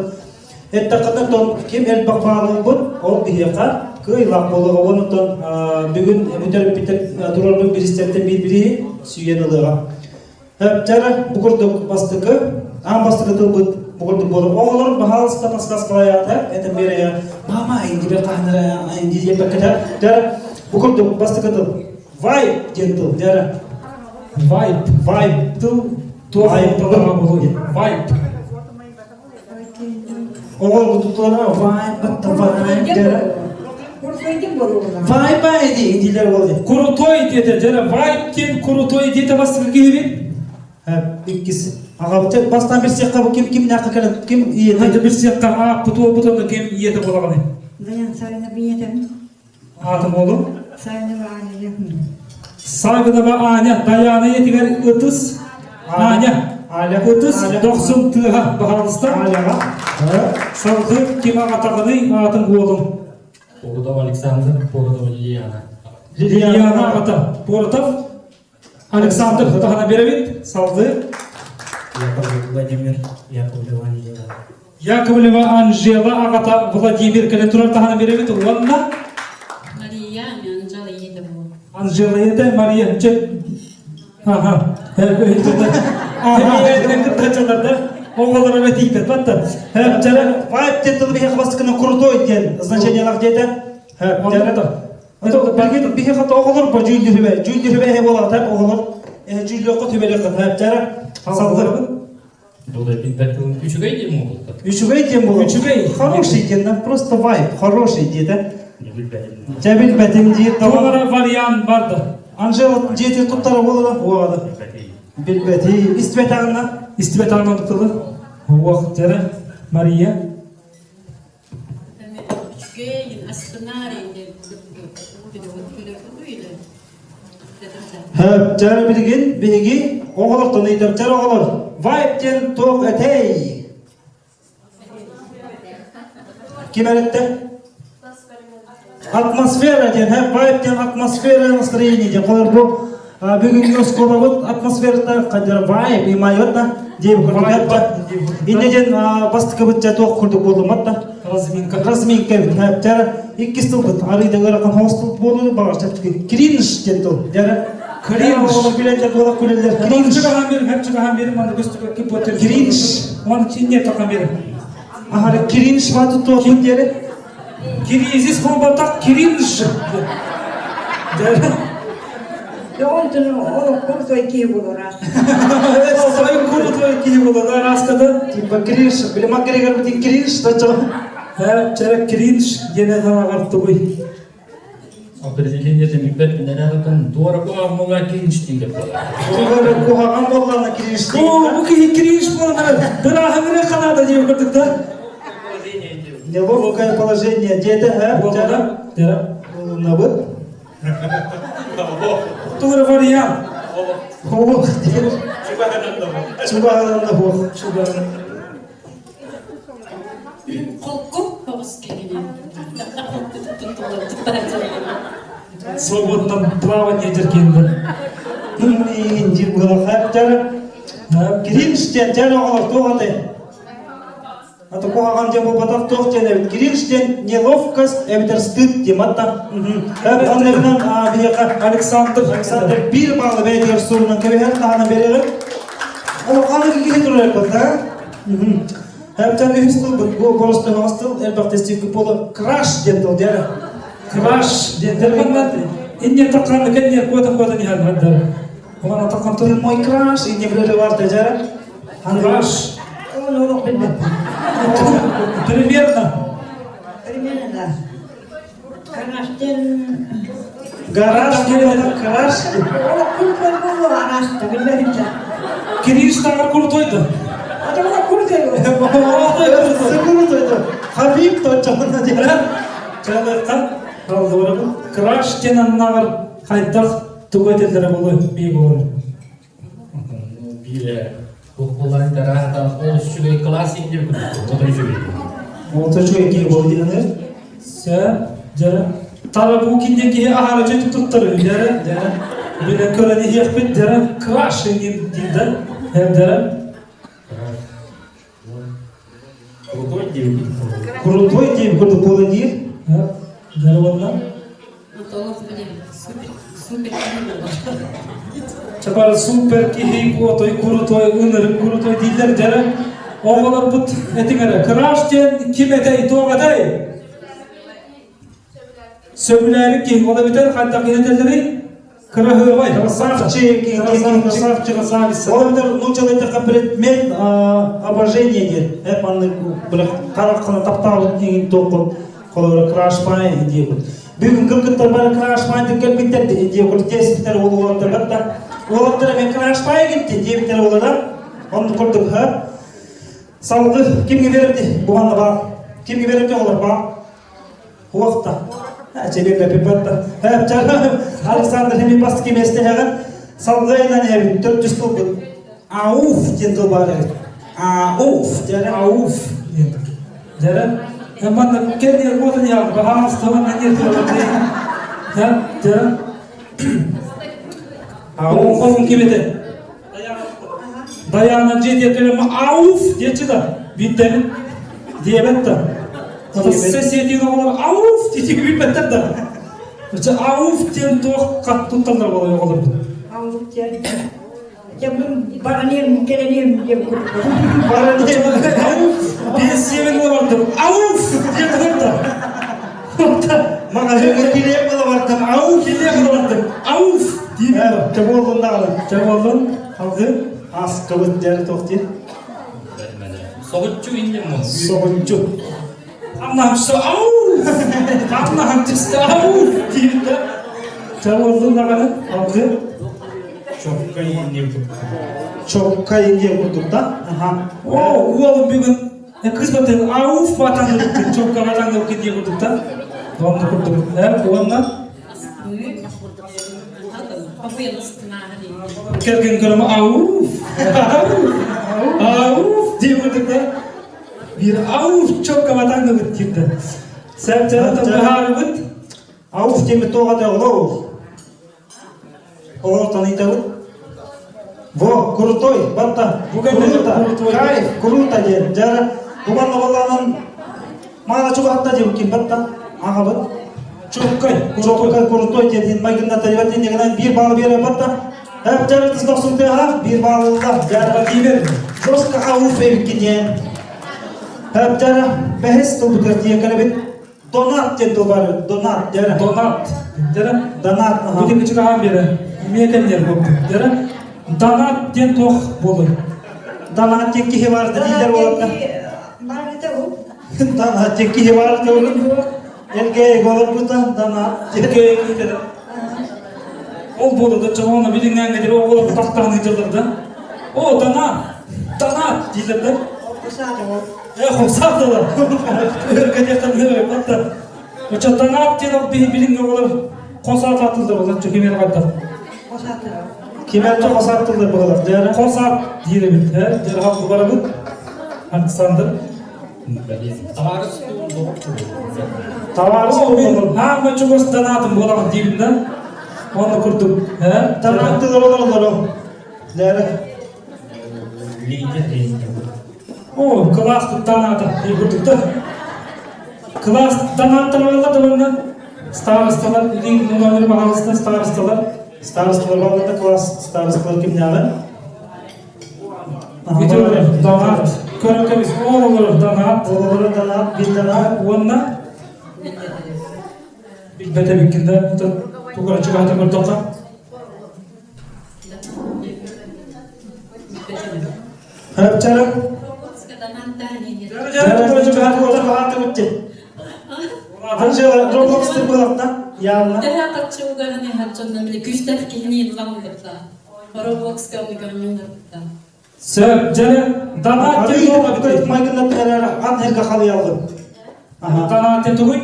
Эттақыттан кем әлбақ бағылы бұд, ол бейеқа көйлақ болуға онытан бүгін өтеріп бітіп тұрарлық берістерден бір-бірі сүйен ұлыға. Жәрі бұғырдық бастықы, аң бастықы тұл бұғырдық болып. Оғылар бағалыстан асқас қалай аты, әтім бері мама әйінді бір қағыныры әйінді деп бәкіді. Жәрі бұғырдық бастықы тұл, вайп ден тұл, жәрі. Вайп тұл, вайп. Оғыл бұтықтыларға вайп дәрі. Вайп әйді енділер болды. Крутой деді, жәрі вайптен крутой деді бастығы келебен? Иккесі. Ағапты бастан бір сияққа бұл кем нақы кәлі, кем иеті? Қайды бір сияққа бұтуы кем иеті болағаны? Даян Сарина бейетім. Атым олу? Саринова Аня етін. Саринова Аня, Даяны етігер ұтыс. Аня. Ұтыс 90 тұға бағалысты. Аляға. Салғы кем ағатағыны атын болым. Породов Александр, Породов Лилияна. Лилияна ағата. Породов? Александр тахана беребит. Салды. Владимир Яковлева Анжела. Яковлева Анжела агата Владимир Калентурар тахана беребит. Уанна. Мария Анжела еді бұл. Анжела еді, Мария чек. Ага. Оғылары бәтейпет, батты. Жара, вайп тетіл бейхі бастықына крутой ден, значениялақ деді. Жара, бейхі қаты оғылыр ба, жүйілдері бәйхі болаға тәп оғылыр. Жүйілдері қы төбелер қы, жара, салдырығын. Бұл бәтілін үшігей дем ол? Үшігей дем бол, үшігей. Хороший ден, просто вайп, хороший деді. Жәбіл бәтім дейді. Тоғыра вариант барды. Анжела жеті тұттары болуды, оғады. Білбәті, істібәт ағына? Істібәт ағына тұттылы. Оғық, жәрі, Мария. Үшкейін, асқынарин Жәрі білген, беге, оғылық тұны етіп, жәрі оғылық. Вайптен тоқ әтей. Кем әлетті? Атмосфера ден, вайптен атмосфера настроение ден. Қолар бұл бүгін өскола бұд, атмосферада қадыр вайп, имайотта, дейбі күрдік әпті. Инеден бастықы бұд жа тоқ күрдік болды матта. Разминка бұд, жәрі, еккестіл бұд, арыйда ғырақын хостыл болды, бағаш жәптігі. Кринж ден тұл, жәрі. Кринж. Білендер болақ көлелер. Кринж. Әпчіға хан берім, аны көстігі кеп өтер. Кринж. Оны түйінне тоқан берім. Ахары кринж вады тоқын дәрі. Кризис қолбатақ кринж. Жәрі. Он крутой киев был раз. Свой крутой киев был раз, когда типа кринж, или макарегар бутин кринж, то что? Чара кринж, где на артовый. Определение демикбет минералкан дорого амула кринж тиге бола. Дорого амула на кринж. О, буки кринж бола. Дорогая канада не выходит, да? Неловкое положение. Где-то, Жара, набыт. Тур вариант. Ох, Чубағанында ох, чубаған. Қолқым қоғыз кегенен. Свободно плавание жүргенді. Мен жер болақ, жары. Кринштен, жары оғалар тоғады. Аты қоғаған жем болбатақ тоқ жен, Кринштен неловкость, әбітер стыд дематта. Онларынан бейеқа Александр бір бағы бәйдер суынан көбейер, тағана берері. Ол қаны кекелі тұрар бұлда. Әбітер үйістіл бұд, борысты ғастыл, әлбақты стивкі болы краш дентіл дәрі. Краш дентіл бұнды. Инне таққанды кәнер көті не әлбәдді. Оған таққан тұрын мой краш, инне білері барды жәрі. Краш. Он bilmem. Примерно. Примерно, да. Гаражден... Гараж, гараж. Ол крутой был, гаражда, bilmedim. Кринж тағыр крутойды. Это было крутой. Крутойды. Хабиб точағына дері. Жағдайқан, қалды орабы. Краш тенен нағыр қайдақ түгөтелдері болу бей болу. Бире. Бұл тарахтан 13-ге классик деп күнді. 13-ге кей болды дейінер. Жәрі. Тары бұл кендеке ағары жетіп тұттыры. Жәрі. Білен көрәне еқпет жәрі. Краш енген дейді. Жәрі. Крутой деп. Крутой деп күрді болу дейін. Жәрі болған. Супер Чапар супер кихи крутой, ынырым крутой дейдер жәрі. Оғылар бұд әтіңері. Краштен кем әтей, тоғадай. Сөбіләрі кейін ола бітер, қайта қиынетелдері. Крахы бай. Красавчы, красавчыға сависы. Ола бітер нұлчалайды қапіретмен обожение дед. Әп анны қараққына таптауын кейін тоқын. Қолы краш бай дейбіл. Бүгін күркіттер бәрі краш байды кәлбеттер дейбіл. Тесіктер олығыларды бәтті. Олықтары мен краш бай кетті дейбіттер олыда. Оны құрдық. Салғы кемге берді бұғанды ба? Кемге берді олар ба? Уақытта. Әчебек бәпіп бәтті. Александр Хемей басты кеместі әғін. Салғы әйнен әбін 400 тұл бұл. Ауф ден тұл бары. Ауф. Жәрі ауф. Жәрі. Әманды кәдер отын яғы. Бағамыз тұғын әнер тұрды. Жәрі. Oğlum kimidi? Dayağına ciddi kelime avuf diye da bittenin diyebet da. Ses yediğin oğullar avuf diye bitmeden de. İşte avuf diyen toğ kat tutanlar oluyor olur. Avuk diye. Ya bunun baranıyım, geleniyim diye kurdu. Baranıyım, ben seven olardım. Avuf diye da. Mağazı kirliye kalavardım. Avuf kirliye kalavardım. Avuf diye de. Çabuğulun da alın. Çabuğulun halkı. Az kavut diye tohtir. Soğutçu indim mi? Soğutçu. Allah'ım işte avuf. Allah'ım işte avuf diye de. Çabuğulun da alın. Halkı. Çok kayın diye kurduk. Çok kayın diye kurduk da. Oğlum bir gün kız batın avuf vatanı bittin. Çok vatanı bittin diye kurduk da. Onu kurduk. Ondan. Kelken kelime avuf. Avuf diye kurduk da. Bir avuf çok vatanı bittin de. Sen da baharı bit. Avuf diye mi toğa da olur. Olur tanıydı. Во, крутой, бата, круто, кайф, круто дед. Жара, буган баланын мага чугатта деп ким бата, ага бат. Чуккай, крутой дедин майгында тайватын дегенен бир бал бере бата. Хап жара тыз досунда ха, бир балда жара бибер. Жостка ауф эвкиден. Хап жара бехес тубутер диекелебит. Донат дед бар, донат жара. Донат. Жара, донат. Бутин чыган бере. Мекендер болду. Жара. Danat diyen toh bolur. Danat diyen kihi vardı diler bolur. Danat diyen kihi vardı olur. Erkeğe olur bu da danat. Erkeğe gider. Ol bolur da çoğunu bilinen gelir. O olur tahtağını yıldırdı. O danat. Danat dilerler. Hopsadılar. Erkekten ne var? Uça danat diyen o bilinen olur. Konsat atıldı olur. Çünkü bir kadar. Kimerce kosat tıldır buralar. Değerli kosat diyelim. Değerli halkı barabı. Hangi sandır? Tavarız olur. Ha ben çok olsun danatım bulamam dibimden. Onu kurdum. Danat tıldır olur o. Değerli. O klas tut danatı. İyi kurduk da. Klas danatı var da bundan. Starostalar. İlin numaraları bağlısında starostalar. Старосталар балында класс старосталар кимнялы? Видеолар данат, көрөкөбүз оолор данат, бир данат, онна бир бете бикинде тугара чыгата көрдөкка. Хапчара. Тугара чыгата көрдөкка. Анжела Roblox'ta bulakta yarına. Daha kaçığı hani hatçandan bile güçler kihni landıkta. Roblox gamıganyonlarında. Söp jere danat diye olabilir. Maygınla terör an herge halı aldım. Danat tuğuy.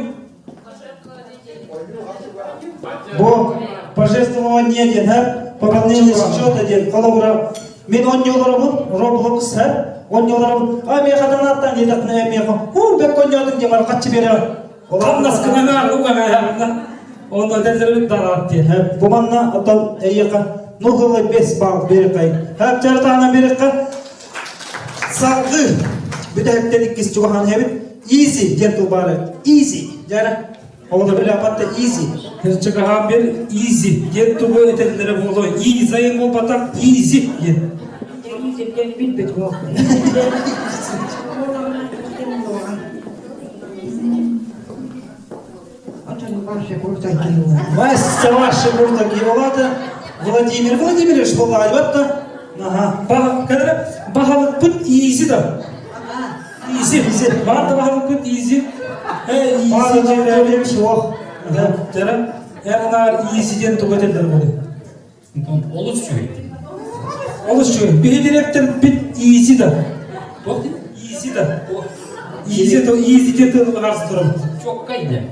Bu божественного ден hep пополнение счета ден. Колобра мен 10 yollarımın Roblox hep 10 yollarımın. Ay me kadanattan yedik ne me. Hu bek konjadın diye var kaçı bere. Kandas kınanar uğana yapında. Onda dezerlik danat diye. Hep bu manna atal eyaka. Nuhurla 5 bal berikay. Hep jartana berikay. Salgı. Bir de hep dedik ki çoğan hep easy gentle bare. Easy. Jara. Oğda bile apatta easy. Her çıkahan bir easy. Gentle bu etenlere bolu. Easy zayın bol patak easy. Easy diye bilbet bu. Вася ваши бурдаки олады. Владимир Владимирович болды айбатта. Бағалық бұт иізі да. Иізі. Барды бағалық бұт иізі. Иізі жерлемеш оқ. Жара. Әғынар иізіден тұғытелдер болды. Олыс жүйет. Олыс жүйет. Bir direkten bit иізі да. İyizi da. İyizi de karşı duralım. Çok kaydı.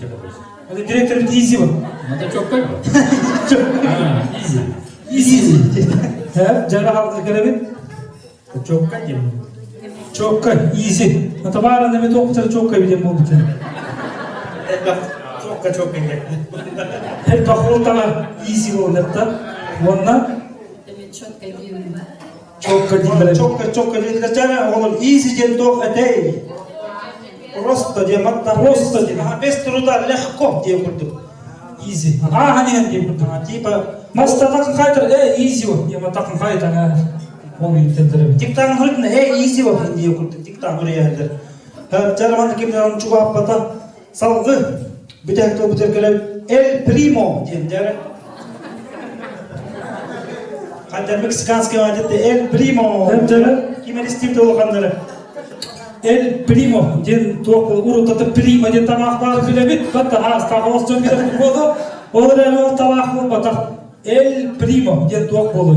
Hadi direktör bir easy var. Hadi çok kaydı. Easy. He, cara halde gelebin. Çok kaydı. Çok kay, easy. Tabaran demet okutar çok kay bir bu bitir. Çok kay. Her bakul tala easy oldu hatta. Ondan Кадим. Чокка дилдачара олар easy ден тох этей. Просто дем атта просто дем. Без труда легко дем курдук. Easy. Ханен дем курдук. Типа Мастатакын қайтыр, easy вот, дем атакын қайтыр. Ол ентендіріп. диктан хурдна easy вот дем курдук. Диктан хуриядыр. Жарман кимнен чугап бата салгы. Бүтәктө бүтеркелеп El Primo дем жара. Кандай мексиканский вадетте El Primo. Кимен истимде олгандары. El Primo ден тоқыл урутаты Primo ден тамақ бары билебит. Бата астағы осы жөнбелеп болды. Олар әлі ол тамақ бол бата. El Primo ден тоқ болу.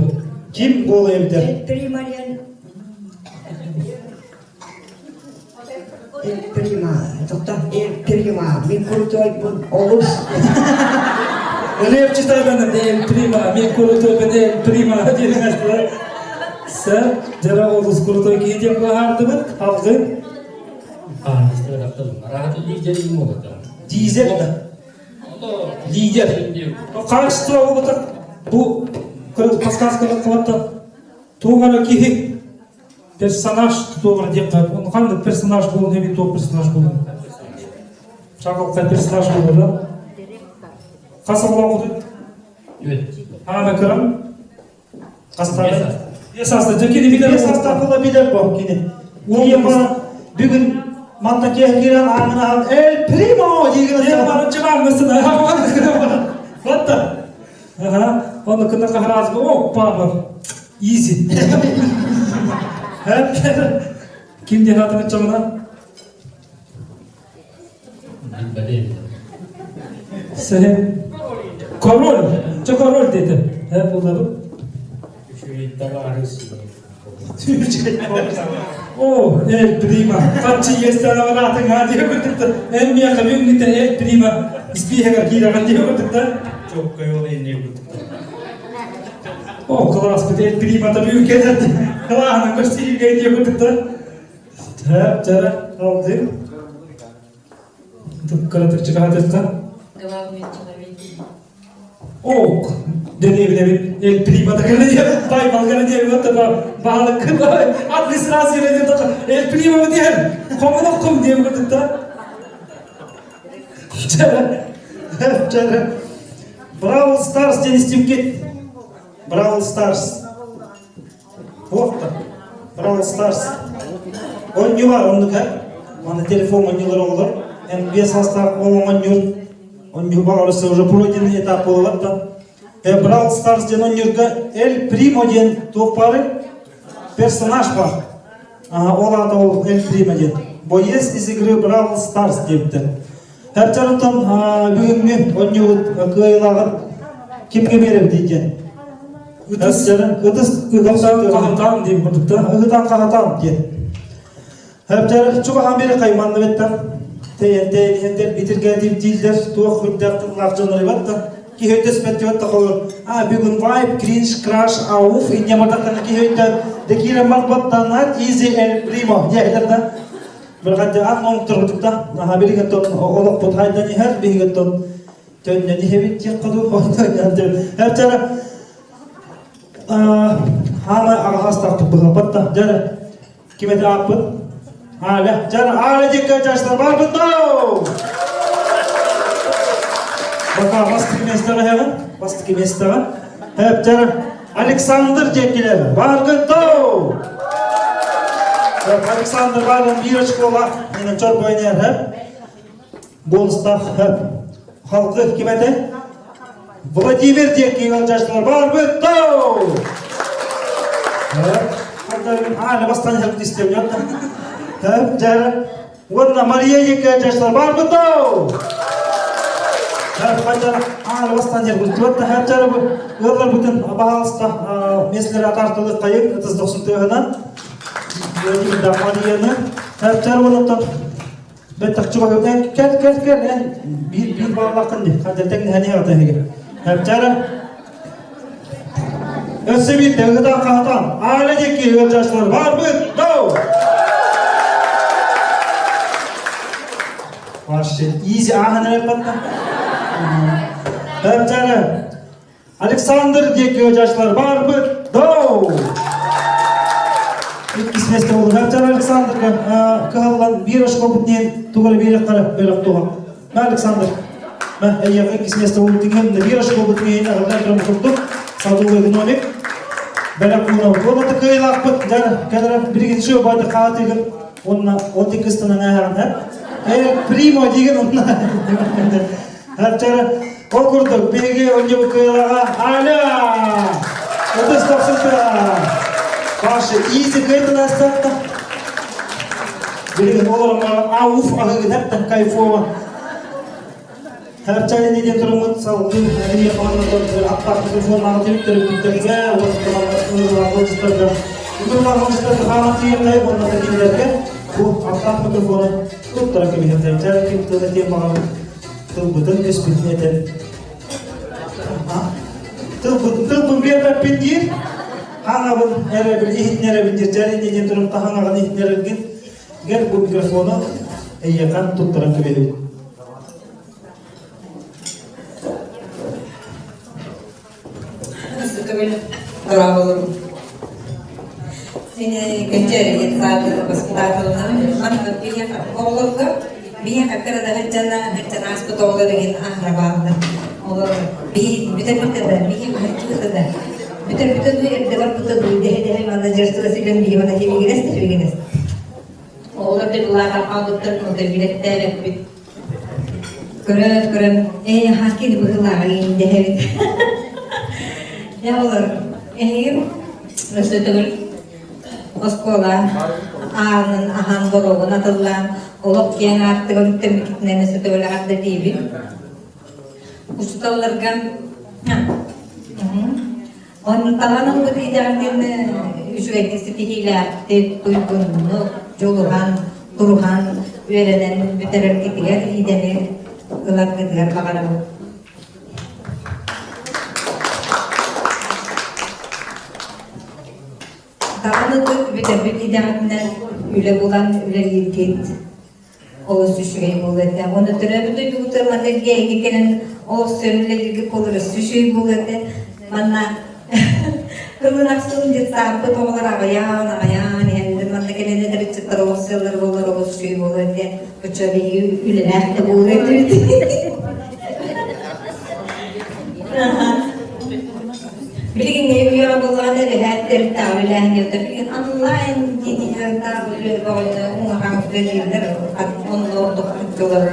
Ким болу емдер? El prima ден. El prima. Тоқтан El prima. Мен крутой бұл олыс. Реп читай бәнім El Prima. Мен крутой бән El Prima ден әстілер. Сәр жара олыс крутой кейден бағарды бұд. Алғы. Дизель да. Лидер. Качество опыта. Бұл подсказканы қылатты. Туғаны кейі персонаж туғаны деп қайып. Оны қанды персонаж болу, неме тоқ персонаж болу. Шақылықтай персонаж болу да. Қасы бола құды? Ана кірім? Қастағы? Есасты, жекені билер болу. Есасты қылы билер болу кені. Бүгін Мантан кехкиран аңынан El Primo деген сан. Барын жыман мүсін. Батта. Оны күні қағыраз бұл. Опа. Easy. Кімден атыңыз жымына? Сәлем. Король. Чо король деді. Бұл да бұл. Oh, El Prima. Facci questa lavorata in radio con tutto. E mia community El Prima. Spiega chi la radio con tutto. Ciocco io lei ne con tutto. Oh, class per El Prima da più che da. Claro, così che io con tutto. C'era, oggi. Tu cosa ti c'era detto? Главный человек. Oh, Денег El Prima da che ne vai balgare вот это балык. Администрация ведет это. El Prima вот я. Кому ком дем вот это. Вчера. Бравл Старс ден истемкет. Бравл Старс. Вот-то. Бравл Старс. Он не var onu ka. Mana telefon oynuyorlar olur. En bir sastaq oynuyor. Он не var уже пройденный этап болот да. Бравл Старс ден ойнyorga El Primo ден тоқпары персонаж бар. Ол аты ол El Primo ден. Боец из игры Бравл Старс депті. Әр жарықтан бүгінмен ойнауыт күйелағын кемге берем дейден. Үдіс қағатам дейм құрдықта. Үдідан қағатам ден. Әр жарық чуғахан бері қайманды беттен. Тейендер бітірген дейділдер туық күрдіқтің лақжаныры бәтті. Кихөйдөс бәттіотта қолыр. Бүгін вайп, кринж, краш, ауф, инемардақтан кихөйді. Декирен мақбаттанат, изи El Primo дейдерді. Berkata aku terus kita, nah habis kita orang pun ada ni har, habis kita tuan ni habis dia kadu orang ada. Harusnya, hama agak tak berapa tak, jadi kita apa? Ala, jadi ala jika jadi terbaru betul. Maka pasti mester hewan, pasti mester. Harusnya Alexander jekiler, baru betul. Александр Валин Бирочкова, менің чор бойнер, болыстақ халқы кеметі. Владимир Деккеге жаштылар бар бұттау! Алі бастан жерді істеп жатты. Жәрі, онына Мария Деккеге жаштылар бар бұттау! Алі бастан жерді өтті. Жәрі, өрлер бүтін бағалысқа меслер атартылы қайық, 90 түйіғынан. Jadi dakwahnya, cara menonton, betul coba kan, bir bawakan deh, kalau teknik hanya ada lagi. Cara, esemi dengan kata, ada je kira jasmar, barbut, do. Masih easy ahan lepas. Cara, Александр деке жашлар барбы? Доу! Иккис месте болу. Хәпчар Александрга кыһаллан бир ошко бутнен тугары берек кара бөлөк туга. Александр. Ма эйя иккис месте болу деген бир ошко бутнен агылдан турам курдук. Садулы экономик. Бөлөк туга. Кола тыкыйлак бут. Кадра биринчи байды каатыгын. Онна 12 станан аяғын. Примо деген онна. Хәпчар ол курдук. Беге өнje букыйлага. Аля! Отыз тапсырды. Ваши изи кайдан астатта. Билген оларга ауф агы дәптен кайфова. Хәпчар неден турмут салды. Әне калган аттак телефон алып тиректерге, отурган Bunlar kanatıyla kaybolmadı giderken bu аттак микрофону туттара кебегендер жарким тылдатем багам тылбытын эспитмеден тылбын бербеп пендир хаңабын эребил ихнеребин жаринеден туруп тахаңаган ихнеребин гер бу микрофону эйякан туттара кебегендер Ini kejadian saat hospitalan, mana biaya kalau biaya kerja dah kerja hospital dengan ahraban, और बितर बितर dah ni dekat betul deh mana just rasikan biaya mana jadi giras, और betul apa betul mungkin bilik terapit, keren hakin betul lagi deh, ya और hospital Oskola, ahan borogun atıllan, oluk kiyen arttığın temikitlerini sütüyle arttı gibi. Ustalargan, onun talanın bu idareden ücretli stihiyle arttı, duygunlu, joluhan, turuhan, vereden bitirer gittiler, ideni ılak gittiler bakalım. Tanıdık bir de bir idamından üle bulan üle yirket olası şurayı buladı. Onu türebi de bir utanmadı gelen olası sönüleri kolları şurayı buladı. Bana kılın aksılınca sabit olarak ayağın hendir. Bana gelene de çıtır olsalar olası şurayı buladı. Uçağı üleler de buladı. Bilgin evi arabalarda rehatleri tabilen yaptırırken online gidiyor tabiler böyle umarım verirler onu orada kutular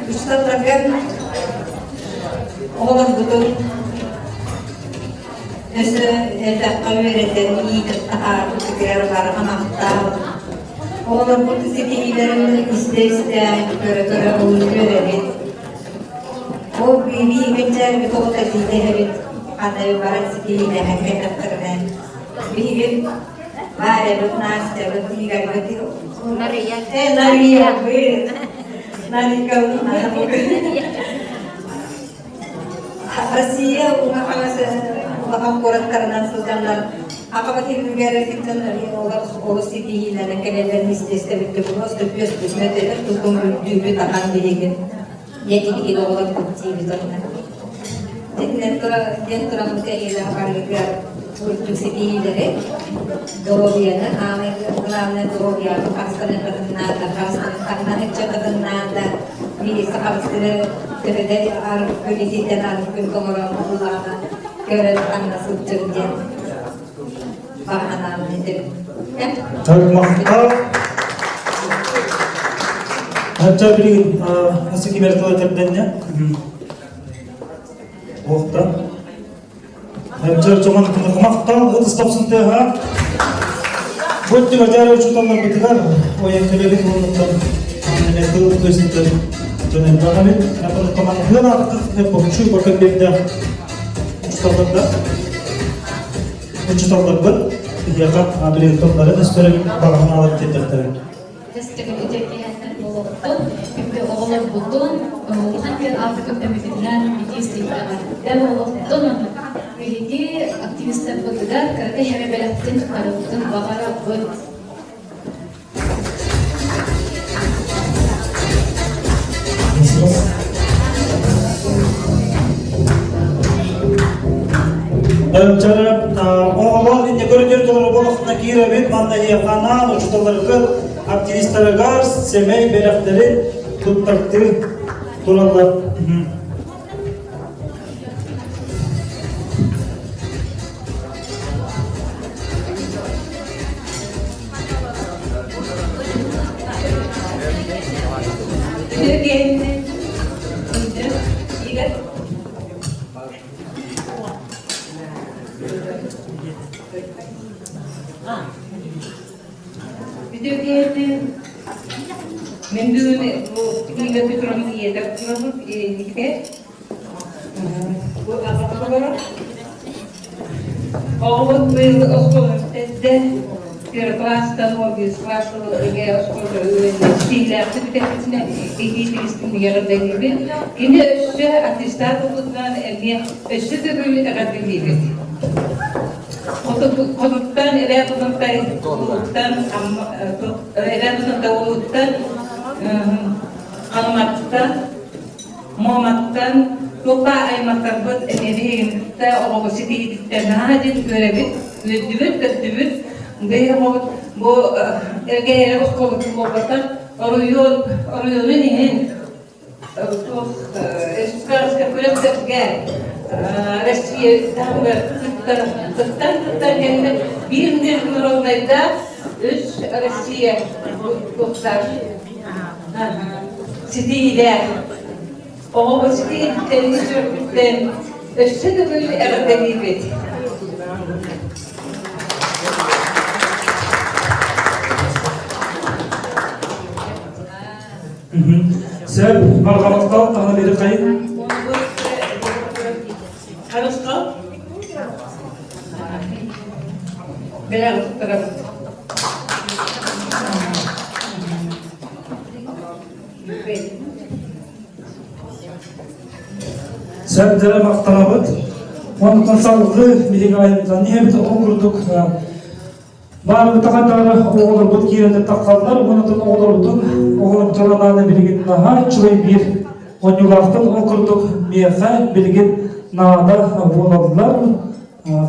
ustalarken oğlan budur evde kavereden iyi tahar tutuyorlar anahtar oğlan budur setilerini iste göre oluyor वो बीवी बेचार भी तो तजीले है आता है बारह से की है के दफ्तर में बीवी बारे रुकनास जब ती गति नरिया भी नानी का Asia umat से bahkan korat karena sudah apa bagi negara kita dari orang sih hilang kemudian mesti betul terus bismillah itu tunggu tahan diri jadi kita orang kunci betul kan dentro mungkin kita akan lihat kursi dari dorobian ame kelamnya dorobian pasti karena nada di sekarang dari arus polisi dan arus pengelolaan ulama kerana sujarnya bahan itu Hacca biri nasıl ki mertebe tepdennya, orta. Hacca cuman kemakta, itu stop sente ha. Buat juga cara ucutanlar betul, oh yang kelebih untuk ini itu sente. Jadi kami apa teman kita nak pokcu pakai beda ucutanlar ber, dia kan ambil itu barang sekarang barang awal kita terus. Oğlan buldum, hangi Afrika memleketinden bir istihdamı. Ben oğlanın birlikte aktivistler buldular, karate hemen belirttim, kararttım, bağıra böldüm. Çarap oğlan indi görüntüler bolakna kirebet manda yakanal uçtalarga aktivistler semey berekleri tuttaktı turallar. Videogame mendune bu tiga tujuan ini tak namun ini bu apa orang awal bil sekolah SD kelas tanpa kelas lagi sekolah sila aktivitasnya ini istimewa dari ini sudah atestat untuk ini sudah beli akademi. Kodutan ilerleyen kodutan kalmaktan muhamattan lupa ay makarbet enerjim ta obositi tenajin görebil düvüt bu ergeye okul kubatan oruyun nihin eskars kapırak gel Россия тыттан енді биринен нұрылдайда үш Россия тоқтар сидейлер оғы сидейлерін жүргізден үші де бұл әрдені бет Sen Margamat'ta tağına beri kayın. Haruskan benar terus Sen de maktanabıt. Onun sağlıklı bir ayımızdan niye bir okurduk. Bazı takatları oğulur bu kirede takallar. Onun oğulurdun. Oğulun çalanağını bilgin daha. Çılay bir 10 yıl aktın okurduk. Miyaka bilgin nağda oğuladılar.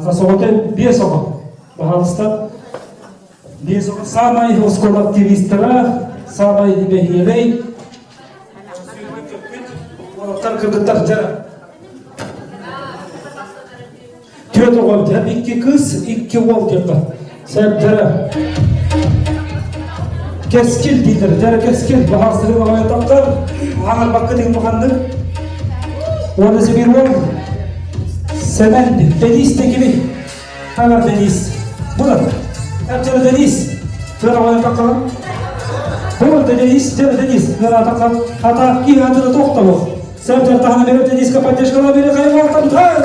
Kasabada bir sabah. Bahalıstan bir sabah samay oskol aktivistleri samay behiyeley. Tarkıdıklar cana. Tüyet oğul hep iki kız, iki oğul diyorlar. Sen cana. Keskil değildir, cana keskil. Bahasırın havaya taklar. Ağır bakı değil bakandır. Onu bir oğul. Semen, Deniz de gibi. Hemen Deniz. Budur. Hep cana Deniz. Cana havaya taklar. Budur Deniz, cana Deniz. Cana taklar. Hatta iyi adını tokta bu. Sen tahana beri Deniz'e paylaşmalar beri kayboltan tutan.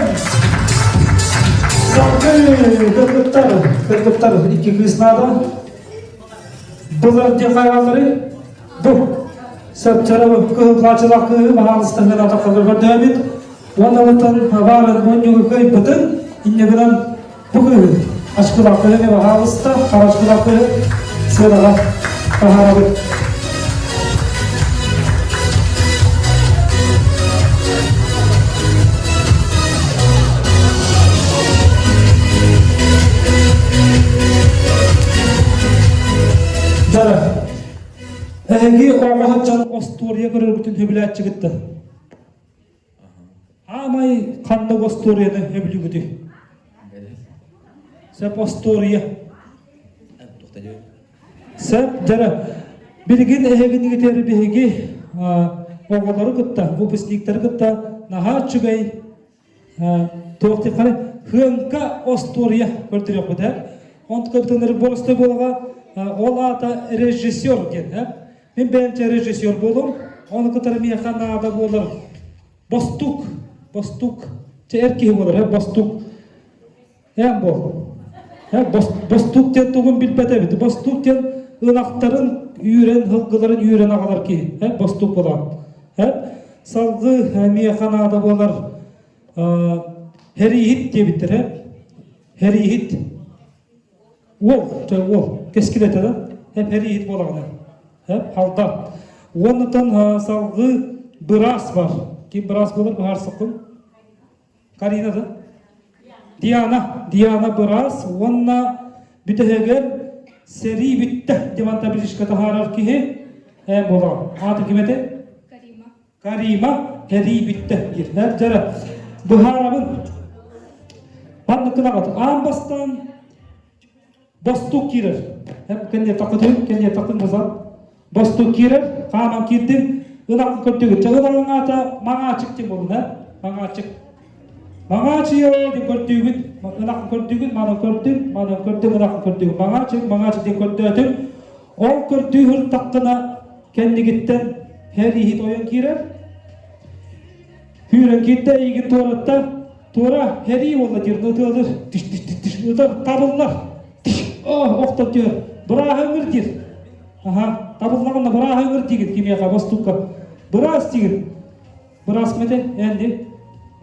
Kırgıtlar, iki kısnada. Bunlar diye kaybolları. Bu. Sen çarabı kıhıklaçılık kıhı, bahalısından atakları var devam et. Ondan varın, onyu kıyıp bütün, inne bilen bu kıhı. Aşkılak kıhı ve bahalısında, karaşkılak kıhı. Sırala, baharabı. Egi oğuha can ostoriya görür bütün hübilatçı gitti. Amay kanlı ostoriyada hübilü gitti. Sep ostoriya. Sep jara bilgin ehegini giteri bihegi oğuları gitti. Bu pislikleri gitti. Naha çügey toğti kare hınka ostoriya görtürüyor bu der. Ont kaptanları bolustay bolaga ol ata rejissör gen. Ben bence rejissör bolum. Onu kadar meyhanada bolur. Bostuk. Erkeği bolur. Hep bostuk. Hem bol. Hep bostuk diye tuğum bilpete. Bostuk diye ılakların yüren, hılgıların yüren ağlar ki. Hep bostuk bolar. Hep salgı meyhanada bolur. Herihit diye bitir hep. Herihit. Wol. Keskilete de. Hep herihit bolağına. Hep halda. Ondan salgı bıras var. Kim bıras bulur? Bahar sıkın. Karina da. Диана Бырас, онна бүтегер сери бүтте деванта билишка тахарар кихи бола. Аты кимете? Карима сери бүтте гир. Жара бухарабын панныкына каты. Амбастан Бостук кирер. Кенде тақын бозан. Бостук кирер. Қаман кирдим. Ылағын көттігі. Чағылағын ата маңа чықты болын. Маңа чық. Маңа чыйо деп көттігін. Ылағын көттігін. Маңа көрттің. Ылағын көттігін. Маңа чық деп көттігін. Ол көттігін таққына кендігіттен хәрихит ойын кирер. Хүрен кетті егін торатта. Тора хәри олда дирді. Ұтыр табылар. Оқтап дер. Бұра өмір дер. Табылғанда бұра өмір деген кемеға бастыққа. Бұрас деген. Бұрас кімеді? Әнде.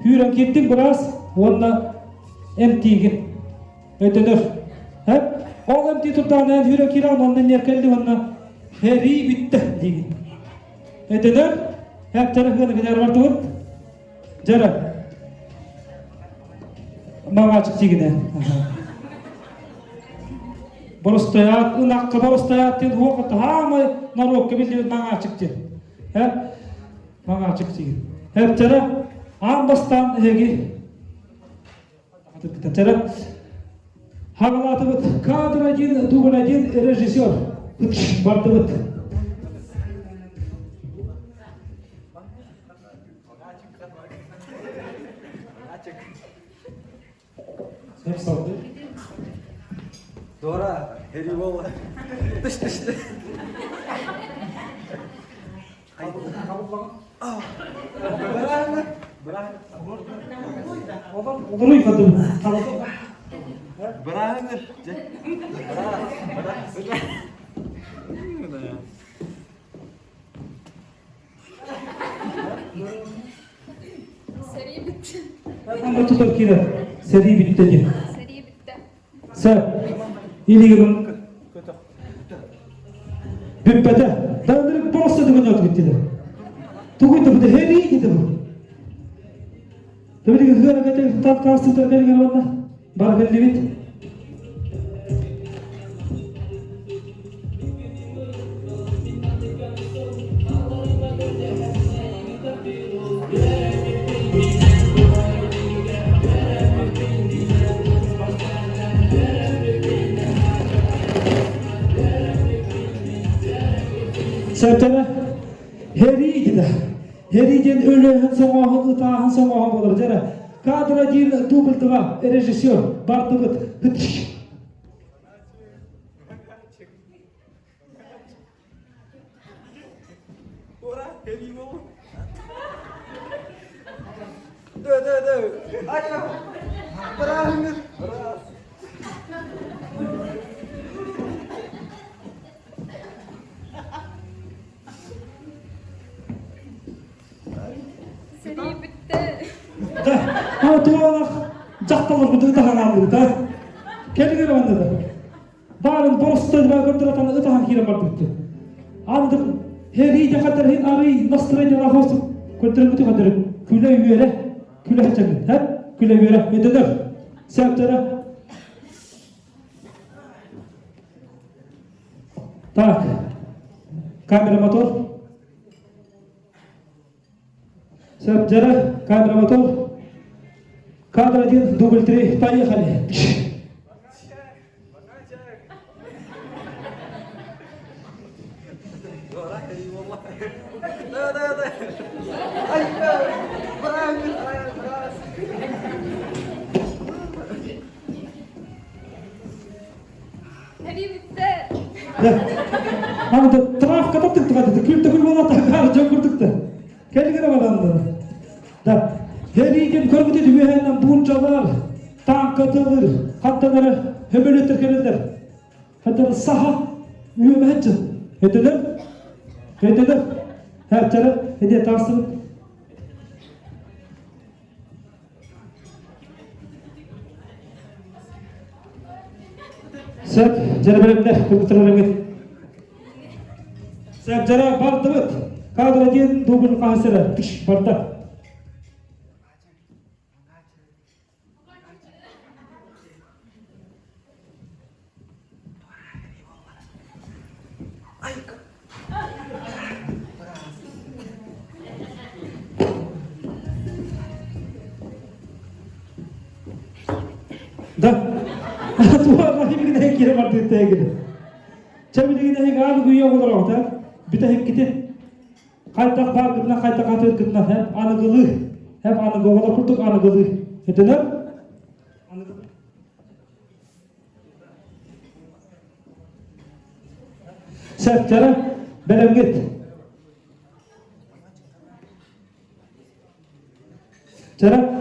Хүрен кеттің бұрас, онына әмтеген. Өтінір. Ол әмте тұрдан ән хүрен керан, онын әркелді, онына хәри бітті деген. Өтінір. Әптері кәдер барды өт. Жара. Маңа чық деген. Борстоят, ынаққа борстоят ден оғыт хамай нарокқа білден маңа чық ден. Маңа чық деген. Әптері амбастан әге. Хағалаты бұд. Кадр один, дубл один режиссер. Барды бұд. Сәп салды. Дора, хери болла. Тыш. Олар қадым. Быраңыр. Сери бітті. Анда тұтар кері. Сери бітті де. Сәп. Илігінің бүппәді. Дәуіндірік бұрысы дүген өтіп біттеді. Тұғыйды бұды хәри деді бұл. Дәуіндегі ғыры кәтелі татқасы түрмелген онда. Бар кәлі бет. Сәптені хәри деді. Хәриден өліғін соңағын, ұтағын соңағын болыр. Жара кадр один дубль 2 режиссер барды бұд. Ора, хери болу. Ды. Айна. Быраңыр. Сери бітті. Туғалақ жақталыр бұды ұтаған алды. Келгер банда да. Барын борысты көрдір атаны ұтаған керем барды бітті. Андыр хәриде қатар хен ары настроение лахосып көрдірін бұты қатар күлі үйері. Күлі хәтчәңін. Күлі үйері. Өтінір. Сәптері. Так. Камера мотор. Сәптері. Камера мотор. Кадр 1, дубль 3, поехали. Сери бітті. Анда травка таптық тұғады, күл болаты қары жөн күрдікті. Келгері баланды. Да. Хәриден көргіде үйәйінен бұнчалар, танкатылыр, қаттанары хөмелеттер келелер. Қаттары саха үйәме әтчі. Өтілер. Әртері, әде тарсылып. Сәп, жәрі бәрімдер, күргітіріліңіз. Сәп, жәрі барды бұд. Кадр 1, дубль қағысыры. Барда. Da. Tuvarla gibi gidek kire var diye gide. Çabuk gidek ağır güya olur orada. Bir de hep gidin. Kaytak var gitna kaytak atıyor gitna hep anıgılı. Hep anıgılı kurtuk anıgılı. Ettiler. Seftara belem git. Cara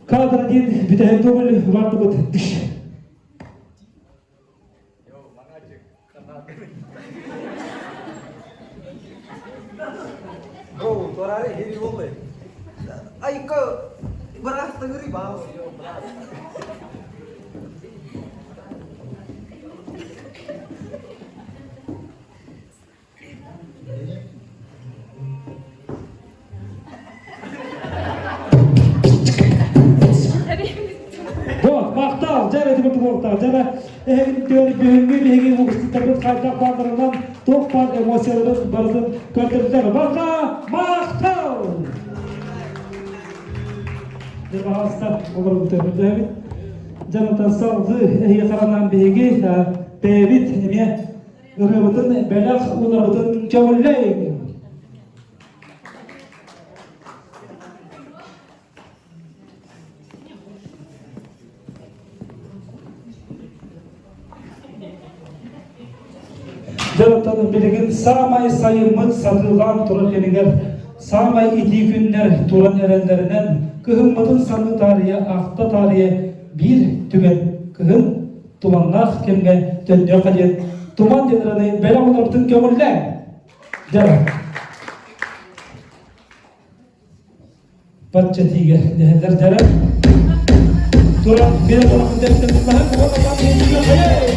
kadar diye bir de hep böyle vardı bu diş. Bro, torare heavy bolle. Ay ko beras tengeri bau. Bak, maktal, cara itu betul maktal, cara teori bihangi bu tapi kaitak bandırından toptan emosiyaların barzın gördüğünüzler. Baka, maktal. Debahasta olur bu teori. Jangan saldı, yakaran bihangi, perit, ini, rebutun belak, unabutun cawlay. Jangan bilgin samay sayımız satılgan turan yeniger, samay idi günler turan erenlerinden, kıhımmadın sanı tarihe, akta tarihe bir tügen, kıhım tumanlar kemge dönüyor kadir, tuman jeneradı bela onlar bütün kömürler. Jangan. Baca tiga, deheder jangan. Turan bir orang menjadi tempat bahar, orang yang juga kaya.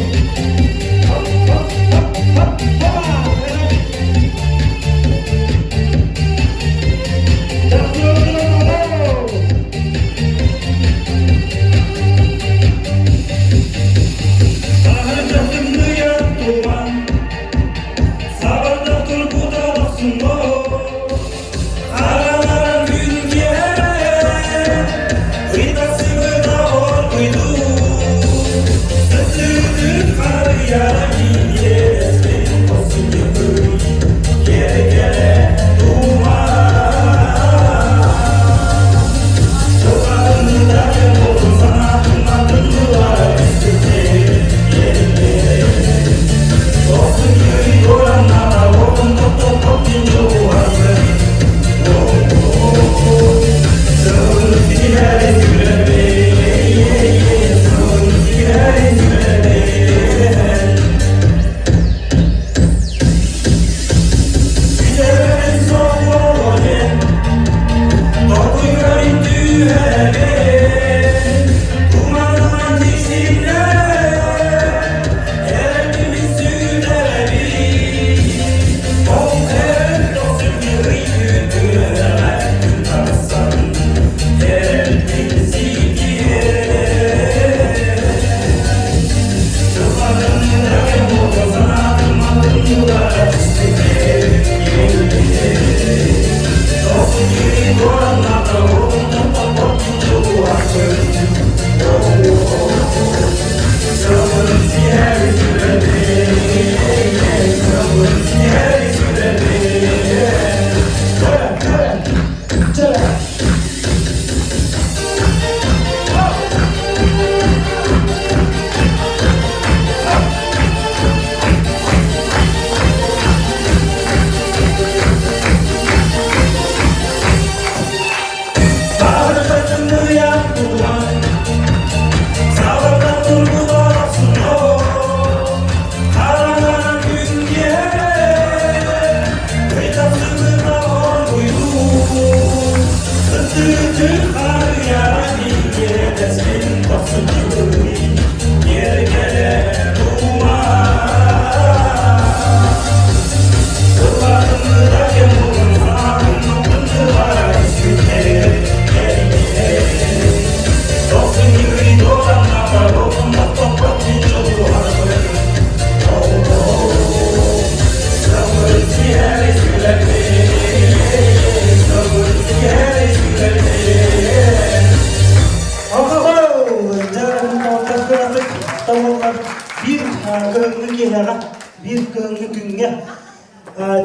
bir kığını kehlega, bir kığını künge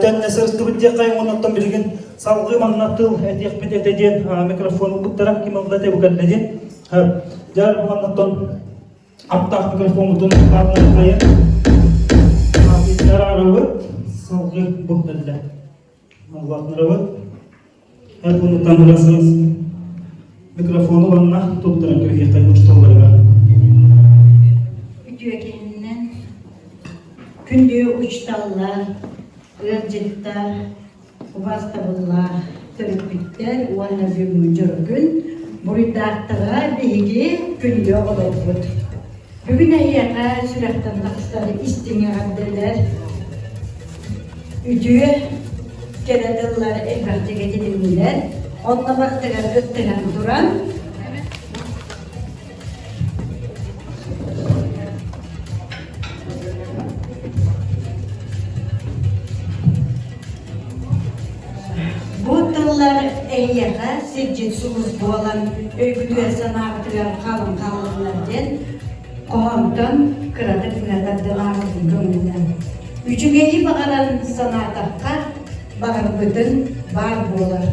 tönne sırstı bitte kayın onattan bilgin salgı manatıl etek bit eteden mikrofonu butara kimamda te bukan dedi. Jar manattan aptak mikrofonu tun karna kayın. Abi yararı salgı butella. Allah'ın rahmet. Hep bunu tanırsanız mikrofonu bana tutturan köşeye kaymış tollarga. Video kendinden kündüğü uçtallar, ırcıklar, ubastabıllar, törpükler, uana zümüncür gün, buridaktığa bilgi kündüğü olurdu. Bugün ayyaka sürekten nakısları istine abdeler, üdüğü keredillar elbette getirildiler, onunla baktılar öttüren duran, bu tıllar eyyaka sircetsiniz boğalan öyküdüğe sanatçılar kalın kalınlardan kohamdan kıradı kıradı ağzın gönlünden. Üçügeyi bağıran sanatakka bağır bütün var boğalar.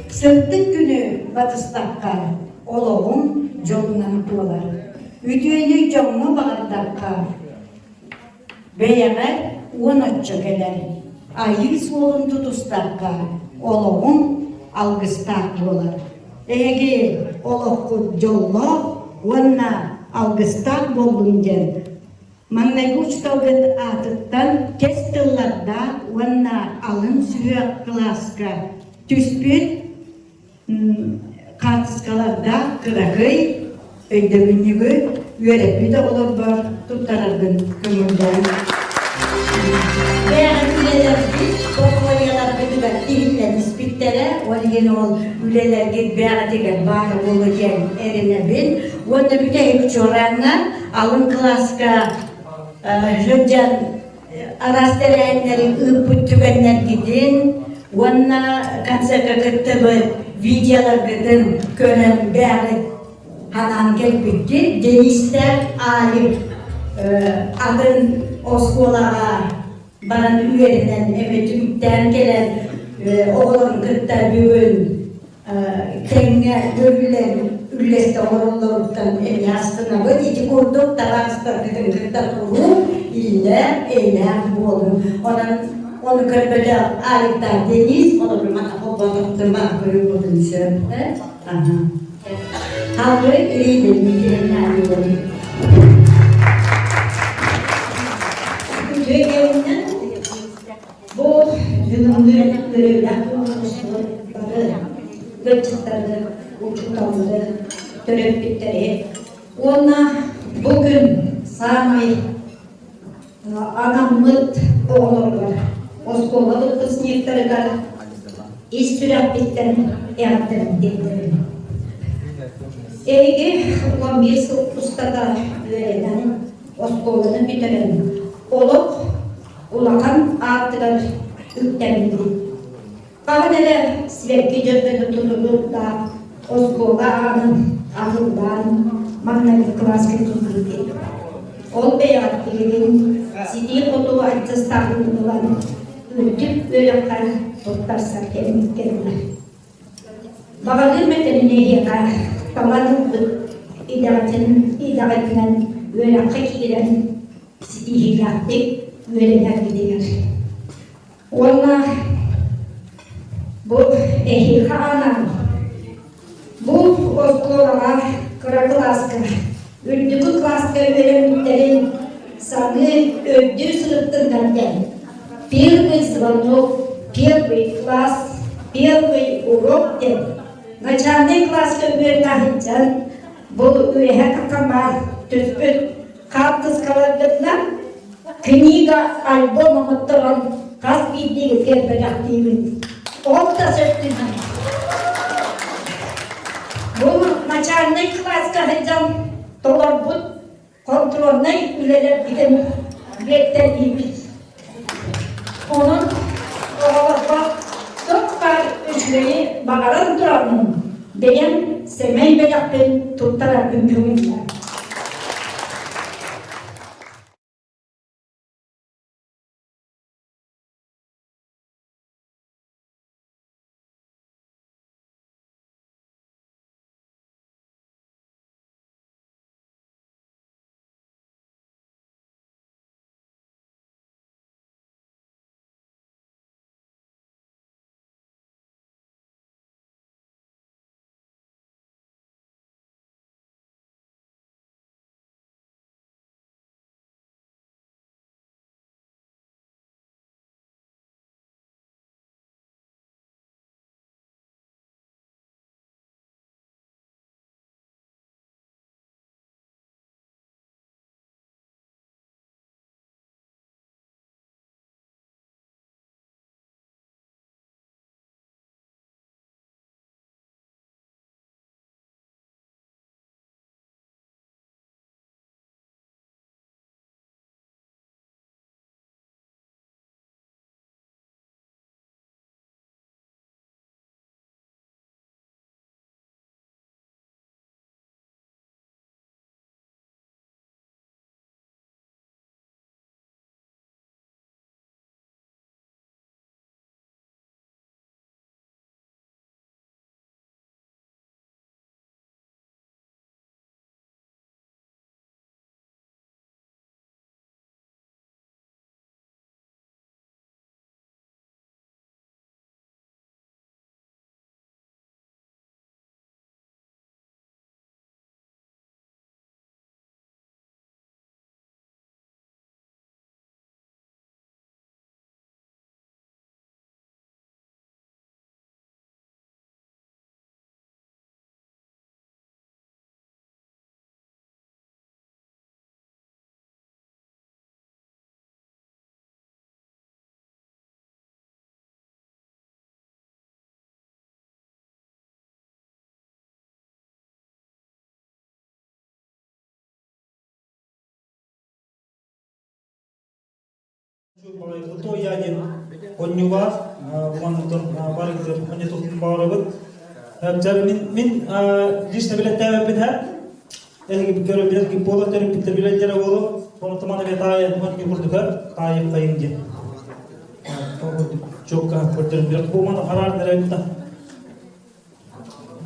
Sırtlık günü batıstakka oloğun yolundan boğalar. Üdüğünü yolunu bağırdakka beyemer onatça gelir. Ayı solun tutustakka oloğun algıstak boğalar. Ege oloğu yollu ona algıstak bolunca Manlaygu uçtağıt atıttan kes tıllarda ona alın süyak klaska tüspün kartıskalarda kırakıy öydevünügü yörepi de olur var tutarardın kömürden. Veya üleler biz, kokoyalar bediler dilinle nispittere, olgen ol ülelerge beğatigen bağır olacağın erine bin, onda büteyik çoranlar alın klaska Rıcan arasterenlerin ıpı tüvenler gidin, ona kansaka kıttıbı videolar gidin, könen beri hanan gelbikti, denizler alim adın oskolağa baran üyerinden emetümden gelen oğlan kırklar bugün kenge görülen Ülleste oğullarından en yastığına var. İki kurduk taraftar dedim kırklar kuru iller eyler bu olur. Onu kırpede alikler deniz olur. Bana baktırma kırıp olduğunu söyledi. Halkı iyiydi. Müdürümler diyorum. Türkiye'nin bu yılın görevler kuruluşları gıçıkları uçuklarını töreplikleri ona bugün sami anamlık oğullar oskolalı kısniyetlerler istüreplikten yardım edildi. Ege 11 ustada öğrenen oskolanı bitiren olup ulakan artılar yüklenildi. Kahvede sürekli cöpede tutulur da oskola anın ahıldan magnetik klas tutuldu. Ol beyat bilgin sidi kotu açız tahılılan ürtüp öğrenler tutarsa kendine. Bağlı medenine yaka tamanın idaretten öğrenmek giren sidi hilaftik öğrenler gidiyor. Ona bu ehikanan bu okullara kıra klaska ürdüğü klaska öğrenimlerin sanı öldüğü sınıftından gel. Первый звонок, первый класс, первый урок деп. Начальный класска öğrenmişsen bu öğrenkama tüspüt kartıskalarından kniga albomı tutan kas bildiği gerçekten Olta söktüğünden. Bu начальный класска hocam dolar bu kontrolüne üleler giden bekler iyimiz. Onun oğlakla çok var üçleyi bağıran duranın diyen semey ve yapın tuttarar mümkünler. То яден оннюга манутун барыгдыр монетухтун баары жары мен лично билеттер битер эги көрө билет ки болот терип битер билеттер болу оны туманы бет ая монки бурдукар кайып кайынге чокка көрдүр бирок бу мана карар неректа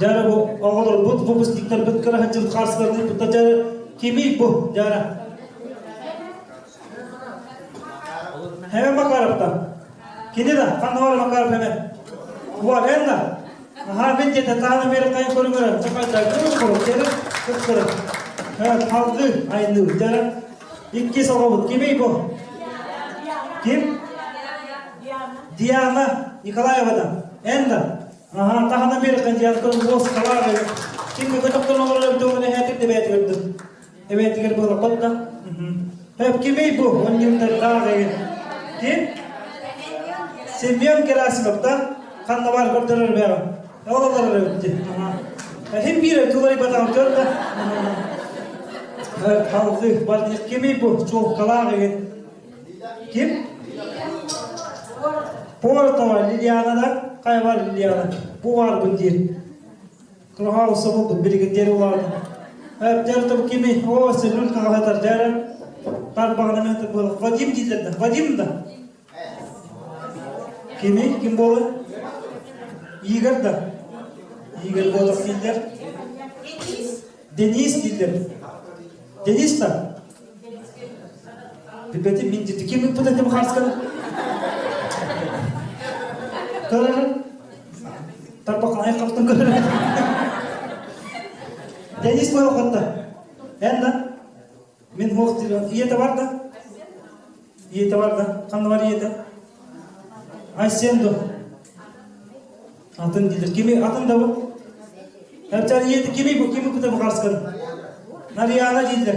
жары бу оголор бут выпускниктер бүткөр ханчыл карсыларды бутта жары кими бу жары hemen bakarım da. Kini da, kanı var bakarım hemen. Var en da. Aha ben de tanı beri kayın koruyorum. Çakal da koruyorum. Kere kırıyorum. Evet halkı aynı. Jara iki soğuk. Kimi bu? Kim? Diana Nikolayeva'dan. En da. Aha tahana beri kayın diyan koruyorum. Boz kalar. Kim bu doktor numaralı bir doğru hetir de bet gördüm. Evet gel bu rakıtta. Hep kimi bu? Onun yıldır daha Kim? Semyon Gerasimов'da kanla var gördürür beri. Oğlanlar öyle. Hem bir tuğlayı batalım diyor da. Halkı var. Kimi bu? Çok kalağ Kim? Porto var. Liliana'da. Kay var Liliana. Bu var bu diye. Kırhavsa bu birikintleri vardı. Hep derdi bu kimi? O selül kağıtar derler. Tarpağına mehter bu. Vadim dillerdi. Vadim da. Kimi? Kim bolu? Igor da. Igor bolu diller. Deniz diller. Deniz da. Pipeti min dedi. Kim bu dedim harskalı? Kararı. Tarpağına ayakkabıdan kararı. Deniz bolu hatta. Enda. Min hoş diyor. İyete var da. İyete var da. Kanı var iyete. Ayşendo. Atın dilir. Kimi atın da bu? Hepçer iyeti kimi bu? Kimi bu da bu karşıkan? Nariyana dilir.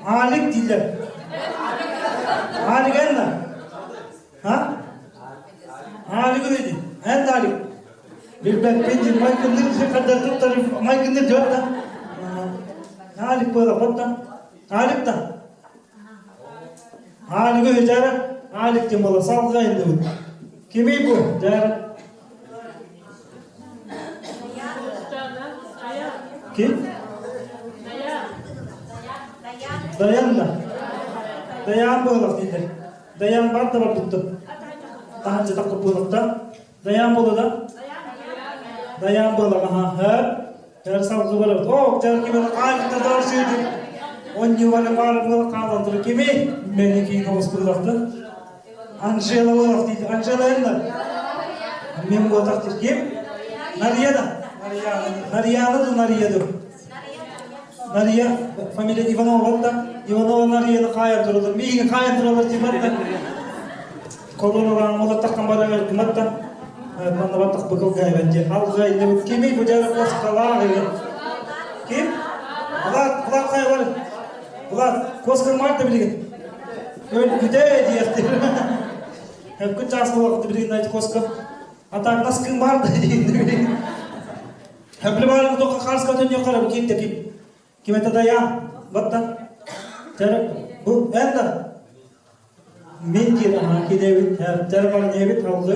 Alik dilir. Alik enda. Ha? Alik öyle. Enda alik. Bir ben pencil maykındır kadar tutarım. Maykındır diyor da. Alik böyle hatta. Alik da. Alik öyle cara. Alik cemala salga indi. Kimi bu? Cara. Kim? Dayan da. Dayan bolak diler. Dayan var da tuttu. Daha önce takıp bolakta. Dayan bolu da. Dayan bolak aha. Cara salga bolak. Oh, cara kimi alik da dar şeydi. On yuvarlı var bolak kaldı. Kimi? Meniki havuz bolakta. Angela bolak diler. Angela enda. Men bu takdir kim? Nariyada. Nariyada da Nariyada. Nariya, familia Ivanova da. Ivanova Nariyada kayar durulur. Meyini kayar durulur cibatta. Kolunu olan ola takkan bara ver kumatta. Bana batak bakıl gay bence. Halga ile kimi bu cara kos kala Kim? Ulan kay var. Ulan kos kırmak da bilgin. Öyle güde diyektir. Hep küçük aslı vakti bilgin ayet kos kır. Atak nas kın var da diyektir. Hep bir barang doka khas katın yakarım kim de kim. Kime tada ya? Batta. Cara bu enda. Men ki aha ki David. Cara bana David halga.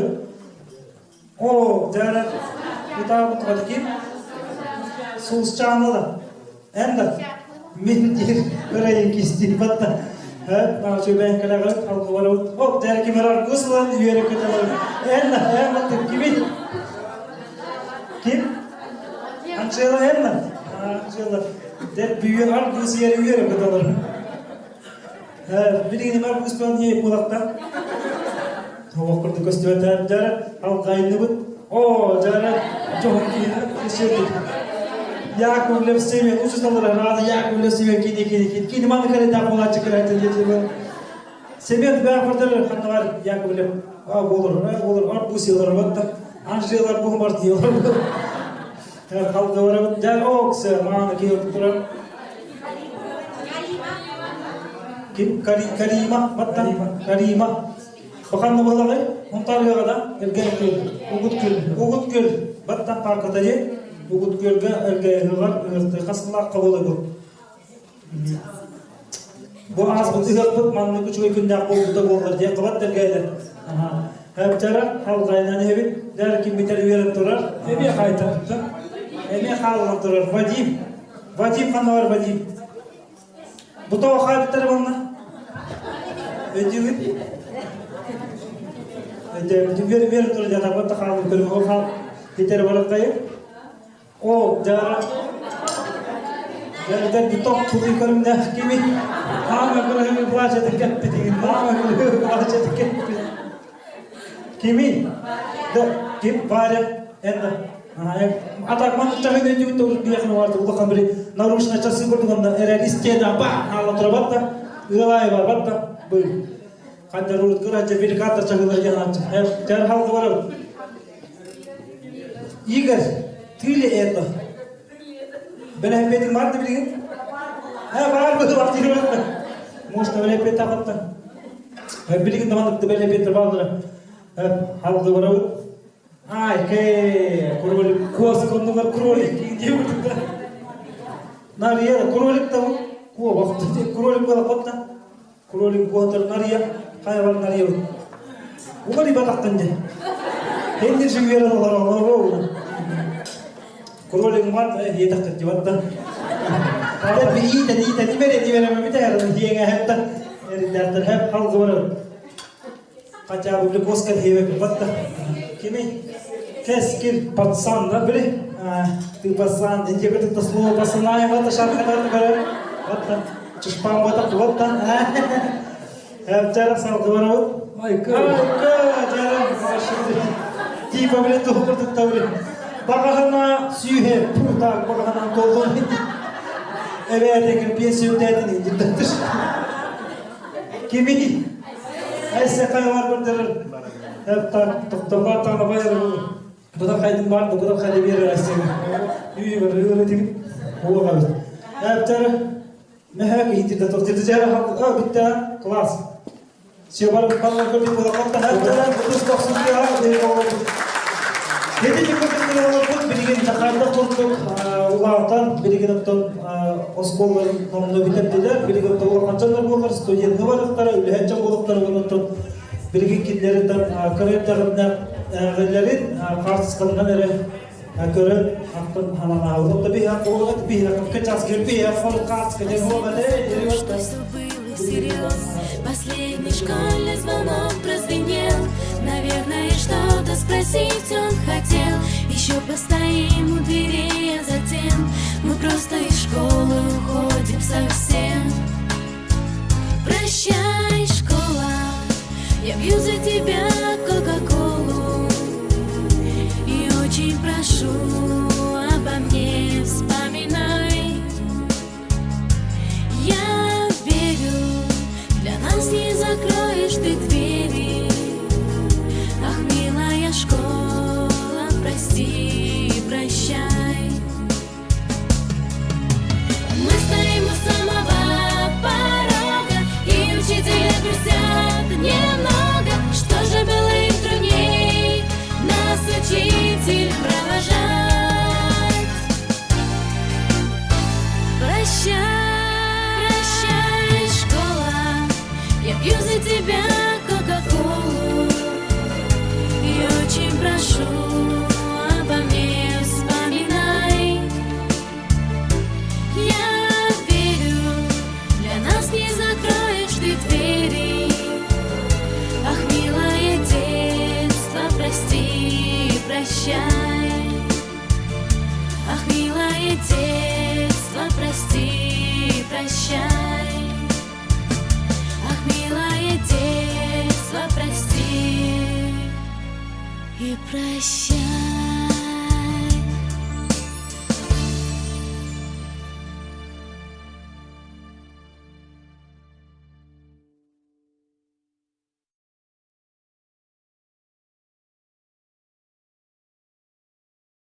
O cara kita buat kim? Sus channel da. Enda. Men ki berayın kisti batta. Nah coba yang kalian lihat kalau walau oh dari kamera guslan yere kita enda kimi kim Angela enda Angela der büyük al gus yere kita bildiğin mal guslan diye kulakta hava kurdu gösterdi cara al kayını bu oh cara çok iyi şey Yakub Levsevi, uçuştalar razı Yakub Levsevi kini mana kare da pola çıkar diye Semet ben fırdalar hatta var Yakub Lev. Olur. Ar bu şeyler vakta. Anjelar bu var diyorlar. Halda var. Der oksa mana ki oturan. Kim Karima, batta Karima. Bakan ne bulalı? Ontario da Ugut Göl. Batta parkada je. Ugut Gölge erge var. Kasıla kabul bu. Bu az bu tıgak bud manlı küçük öykünde boldu da bollar diye kıvat dergeydi. Hep jara halgaynan hebit der kim biter verip durar. Eme kaytarıptı. Eme halgam durar. Vadim kanı var Vadim. Bu da o kayıptır bana. Ödüğün. Ödüğün verip durur ya da bu da halgam kırım. O halg biter varıp kayıp. O jara dan di top putih korum dah kimi mama korum baca dekat peti mama korum baca dekat kimi da kim var enda atak man tahu dia juga tu dia keluar tu bukan beri narusnya casi berdua era istirahat apa halat terbatas ilai babat beri kan darut kerja beri kata cakap jangan jangan hal tu baru igas tili itu ben hep etin vardı bilgin. Var bu vakti var. Musta böyle peta hatta. Hep bilgin tamam da böyle peta vardı. Hep haldı var. Ay ke kuruli kuas kondular kuruli diyor. Nariya kurulik tamam. Ku vakti kurulik wala hatta. Kurulik kuatar nariya hayvan nariya. Umari bataktan je. Hendir jüngere olar. Kuruling mat yetak terjawabtan. Ada tadi mere mami tayar dia ngahap tan. Dari terhap hal gawar. Kaca bulu koskan hewe kepatta. Kimi keskil patsan da beri. Tu patsan inje betul taslo patsan ay mata syarkat ada beri. Patta. Cuspam batak batta. Hap cara sal gawar. Ay ke cara. Tiba beri tu betul tahu. Bakahana sühe putak bakahana tolun. Evet ekip piyesi ödedin ciddendir. Kimi? Ayse kayvar berder. Hep tak tanı bayar. Bu da kaydın var, bu da kaydı bir ayse. Yürü öyle değil. Bu var. Hep tar mehak hiç de tortil zara ha bitti klas. Siyabar ballar kopi bu da katta hep tar bu doksun ya. Jadi juga kita walaupun bikin Jakarta untuk ulatan, bikin untuk sekolah nomor bitar tidak, bikin untuk kantor bolak studi yang baru tara, udah hanya bolak tara untuk bikin kita dan kerja terhadap gelarin kars kerana ada kerja apa hama untuk tapi aku bolak tapi aku kecas kerja aku kars kerja bolak ada jadi Последний школьный звонок прозвенел. Наверное, что-то спросить он хотел. Еще постоим у двери, а затем мы просто из школы уходим совсем. Прощай, школа, я пью за тебя кока-колу. И очень прошу, обо мне вспоминай. Я верю, для нас не закроешь ты двери. Ах, милая школа, прости и прощай. Мы стоим у самого порога, и учителя грустят немного. Что же было им трудней нас, учитель, провожать? Прощай, прощай, школа, я пью за тебя кока-колу. И очень прошу, обо мне вспоминай. Я верю, для нас не закроешь ты двери. Ах, милое детство, прости и прощай. Ах, милое детство, прости и прощай. Ах, милое детство, прости и прощай.